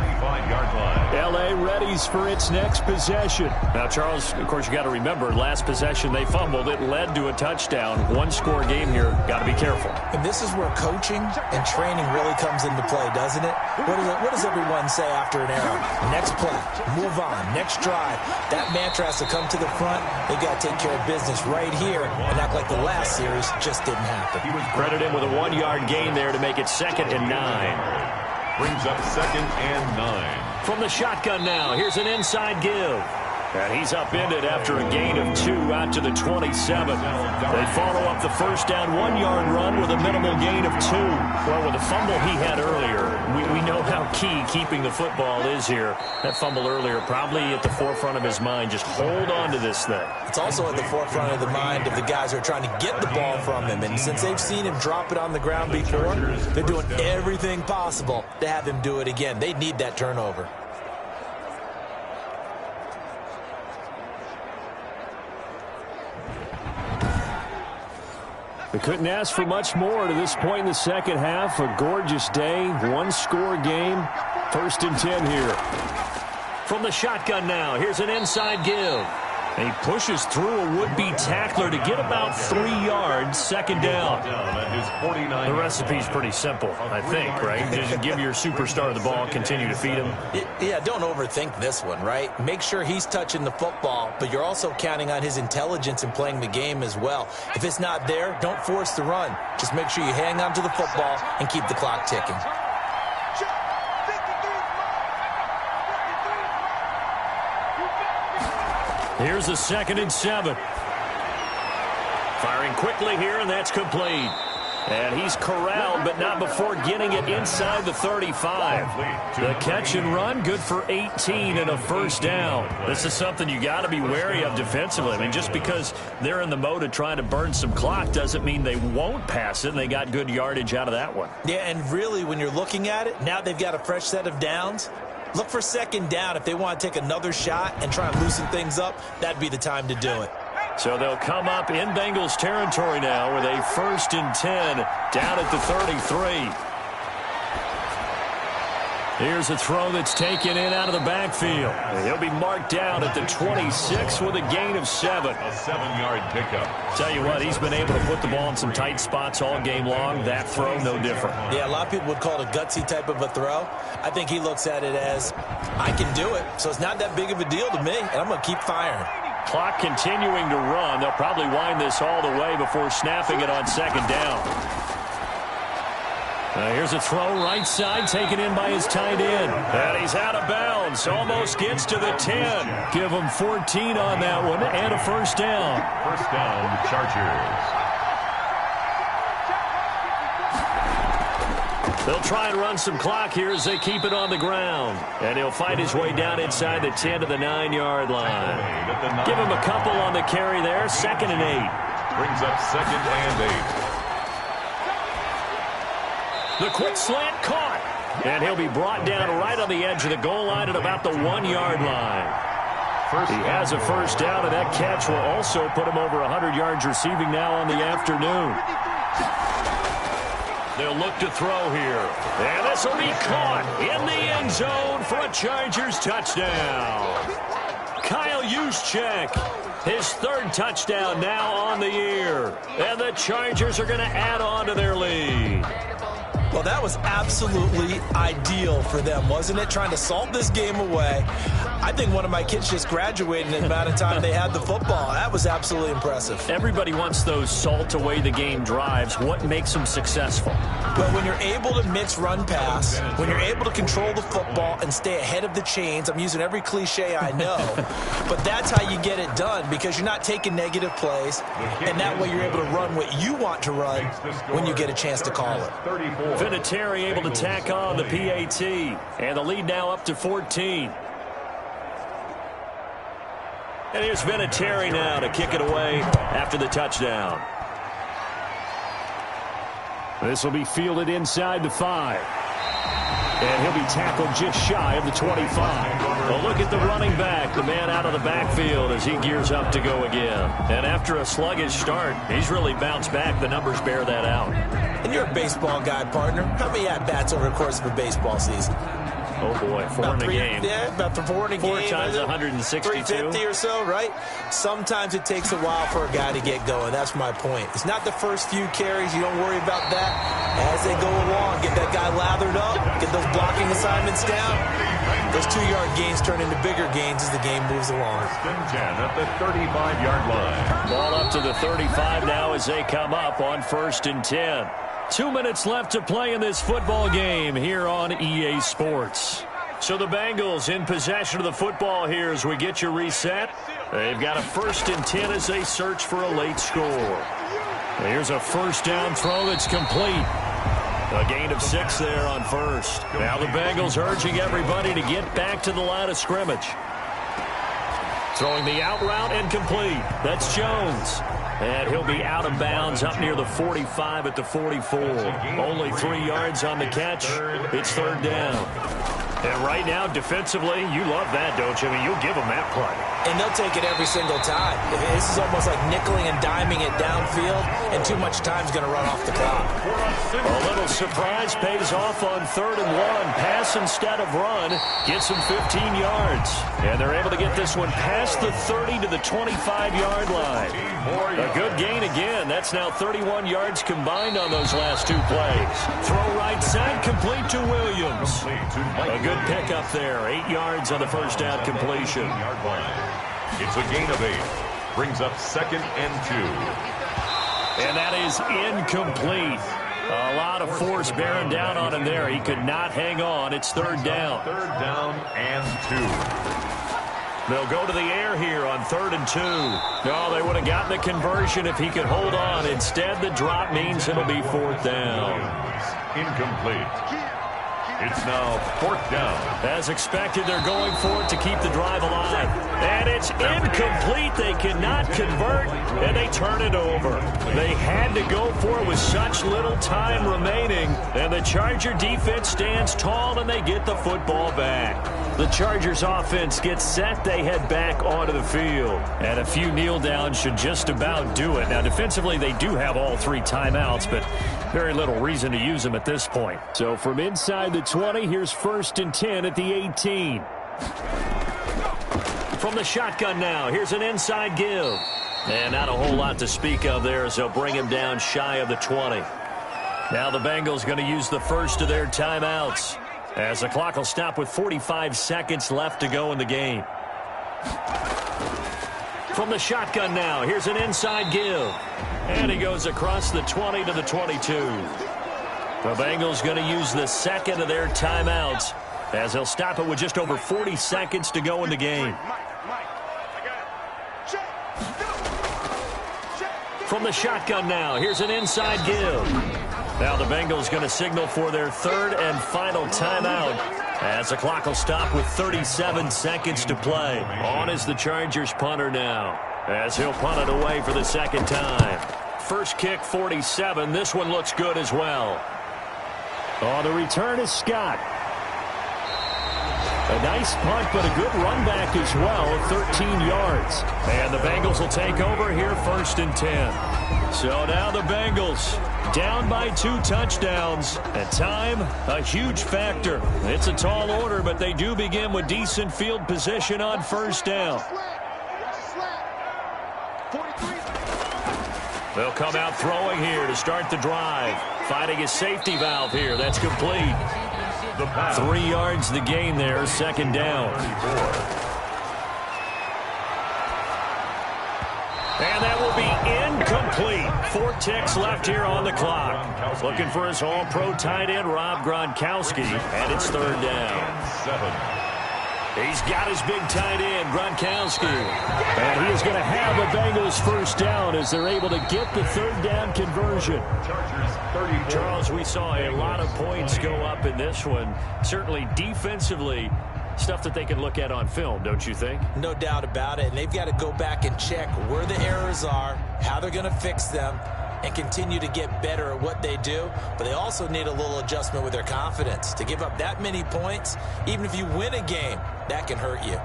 L.A. readies for its next possession. Now, Charles, of course, you got to remember, last possession they fumbled. It led to a touchdown. 1-score game here. Got to be careful. And this is where coaching and training really comes into play, doesn't it? What does everyone say after an error? Next play, move on, next drive. That mantra has to come to the front. They've got to take care of business right here and act like the last series just didn't happen. Credit him with a 1-yard gain there to make it 2nd and 9. Brings up 2nd and 9. From the shotgun now, here's an inside give. And he's upended after a gain of 2 out to the 27. They follow up the 1st down 1-yard run with a minimal gain of 2. Well, with the fumble he had earlier, we know how key keeping the football is here. That fumble earlier probably at the forefront of his mind. Just hold on to this thing. It's also at the forefront of the mind of the guys who are trying to get the ball from him. And since they've seen him drop it on the ground before, they're doing everything possible to have him do it again. They need that turnover. They couldn't ask for much more to this point in the second half. A gorgeous day, 1-score game. 1st and 10 here. From the shotgun now, here's an inside give. And he pushes through a would-be tackler to get about 3 yards, second down. The recipe's pretty simple, I think, right? Just give your superstar the ball, continue to feed him. Yeah, don't overthink this one, right? Make sure he's touching the football, but you're also counting on his intelligence in playing the game as well. If it's not there, don't force the run. Just make sure you hang on to the football and keep the clock ticking. Here's a 2nd and 7. Firing quickly here, and that's complete. And he's corralled, but not before getting it inside the 35. The catch and run, good for 18 and a first down. This is something you got to be wary of defensively. I mean, just because they're in the mode of trying to burn some clock doesn't mean they won't pass it, and they got good yardage out of that one. Yeah, and really, when you're looking at it, now they've got a fresh set of downs. Look for second down. If they want to take another shot and try and loosen things up, that'd be the time to do it. So they'll come up in Bengals territory now with a 1st and 10 down at the 33. Here's a throw that's taken in out of the backfield. He'll be marked down at the 26 with a gain of 7. A 7-yard pickup. Tell you what, he's been able to put the ball in some tight spots all game long. That throw, no different. Yeah, a lot of people would call it a gutsy type of a throw. I think he looks at it as, I can do it, so it's not that big of a deal to me, and I'm going to keep firing. Clock continuing to run. They'll probably wind this all the way before snapping it on second down. Here's a throw right side taken in by his tight end. And he's out of bounds. Almost gets to the 10. Give him 14 on that one and a first down. First down, Chargers. They'll try and run some clock here as they keep it on the ground. And he'll fight his way down inside the 10 to the 9-yard line. Give him a couple on the carry there. 2nd and 8. Brings up 2nd and 8. The quick slant caught. And he'll be brought down right on the edge of the goal line at about the 1-yard line. He has a first down, and that catch will also put him over 100 yards receiving now on the afternoon. They'll look to throw here. And this will be caught in the end zone for a Chargers touchdown. Kyle Juszczyk, his 3rd touchdown now on the year. And the Chargers are going to add on to their lead. Well, that was absolutely ideal for them, wasn't it? Trying to salt this game away. I think one of my kids just graduated in the amount of time they had the football. That was absolutely impressive. Everybody wants those salt away the game drives. What makes them successful? Well, when you're able to mix run pass, when you're able to control the football and stay ahead of the chains, I'm using every cliche I know, but that's how you get it done because you're not taking negative plays, and that way you're able to run what you want to run when you get a chance to call it. Vinatieri able to tack on the PAT, and the lead now up to 14. And here's Vinatieri now to kick it away after the touchdown. This will be fielded inside the 5. And he'll be tackled just shy of the 25. Well, look at the running back, the man out of the backfield as he gears up to go again. And after a sluggish start, he's really bounced back. The numbers bear that out. And you're a baseball guy, partner. How many at-bats over the course of a baseball season? Oh, boy, 4 in a game. Yeah, about 4 in a game. 4 times 162. 350 or so, right? Sometimes it takes a while for a guy to get going. That's my point. It's not the first few carries. You don't worry about that. As they go along, get that guy lathered up, get those blocking assignments down. Those 2-yard gains turn into bigger gains as the game moves along. First and 10 at the 35-yard line. Ball up to the 35 now as they come up on 1st and 10. 2 minutes left to play in this football game here on EA Sports. So the Bengals in possession of the football here as we get you reset. They've got a 1st and 10 as they search for a late score. Here's a first down throw that's complete. A gain of 6 there on 1st. Now the Bengals urging everybody to get back to the line of scrimmage. Throwing the out route and complete. That's Jones. And he'll be out of bounds up near the 45 at the 44. Only 3 yards on the catch. It's 3rd down. And right now, defensively, you love that, don't you? I mean, you'll give them that play. And they'll take it every single time. This is almost like nickeling and diming it downfield, and too much time's going to run off the clock. A little little surprise pays off on 3rd and 1. Pass instead of run. Gets him 15 yards. And they're able to get this one past the 30 to the 25-yard line. A good gain again. That's now 31 yards combined on those last 2 plays. Throw right side, complete to Williams. A good pickup there. 8 yards on the first down completion. It's a gain of 8. Brings up 2nd and 2. And that is incomplete. A lot of force bearing down on him there. He could not hang on. It's 3rd down. 3rd down and 2. They'll go to the air here on 3rd and 2. No, they would have gotten the conversion if he could hold on. Instead, the drop means it'll be 4th down. Incomplete. It's now 4th down. As expected, they're going for it to keep the drive alive. And it's incomplete. They cannot convert, and they turn it over. They had to go for it with such little time remaining, and the Charger defense stands tall, and they get the football back. The Chargers offense gets set. They head back onto the field. And a few kneel downs should just about do it. Now, defensively, they do have all 3 timeouts, but very little reason to use them at this point. So from inside the 20, here's 1st and 10 at the 18. From the shotgun now, here's an inside give. And not a whole lot to speak of there as they'll bring him down shy of the 20. Now the Bengals going to use the first of their timeouts, as the clock will stop with 45 seconds left to go in the game. From the shotgun now, here's an inside give. And he goes across the 20 to the 22. The Bengals going to use the second of their timeouts, as they'll stop it with just over 40 seconds to go in the game. From the shotgun now, here's an inside give. Now the Bengals going to signal for their 3rd and final timeout, as the clock will stop with 37 seconds to play. On is the Chargers punter now, as he'll punt it away for the 2nd time. First kick, 47. This one looks good as well. On the return is Scott. A nice punt, but a good run back as well at 13 yards. And the Bengals will take over here 1st and 10. So now the Bengals down by 2 touchdowns. At time, a huge factor. It's a tall order, but they do begin with decent field position on 1st down. They'll come out throwing here to start the drive. Finding a safety valve here. That's complete. 3 yards the gain there, 2nd down. And that will be incomplete. 4 ticks left here on the clock. Looking for his all-pro tight end, Rob Gronkowski, and it's 3rd down. He's got his big tight end, Gronkowski. And he is going to have the Bengals 1st down as they're able to get the 3rd down conversion. Charles, we saw a lot of points go up in this one. Certainly defensively, stuff that they can look at on film, don't you think? No doubt about it. And they've got to go back and check where the errors are, how they're going to fix them, and continue to get better at what they do. But they also need a little adjustment with their confidence. To give up that many points, even if you win a game, that can hurt you.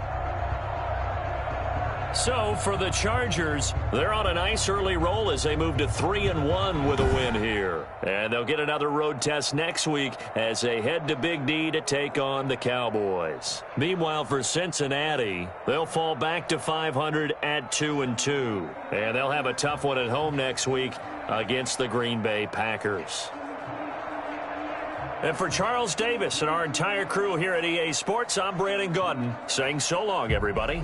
So for the Chargers, they're on a nice early roll as they move to 3-1 with a win here. And they'll get another road test next week as they head to Big D to take on the Cowboys. Meanwhile, for Cincinnati, they'll fall back to 500 at 2-2. And they'll have a tough one at home next week against the Green Bay Packers. And for Charles Davis and our entire crew here at EA Sports, I'm Brandon Gaudin saying so long, everybody.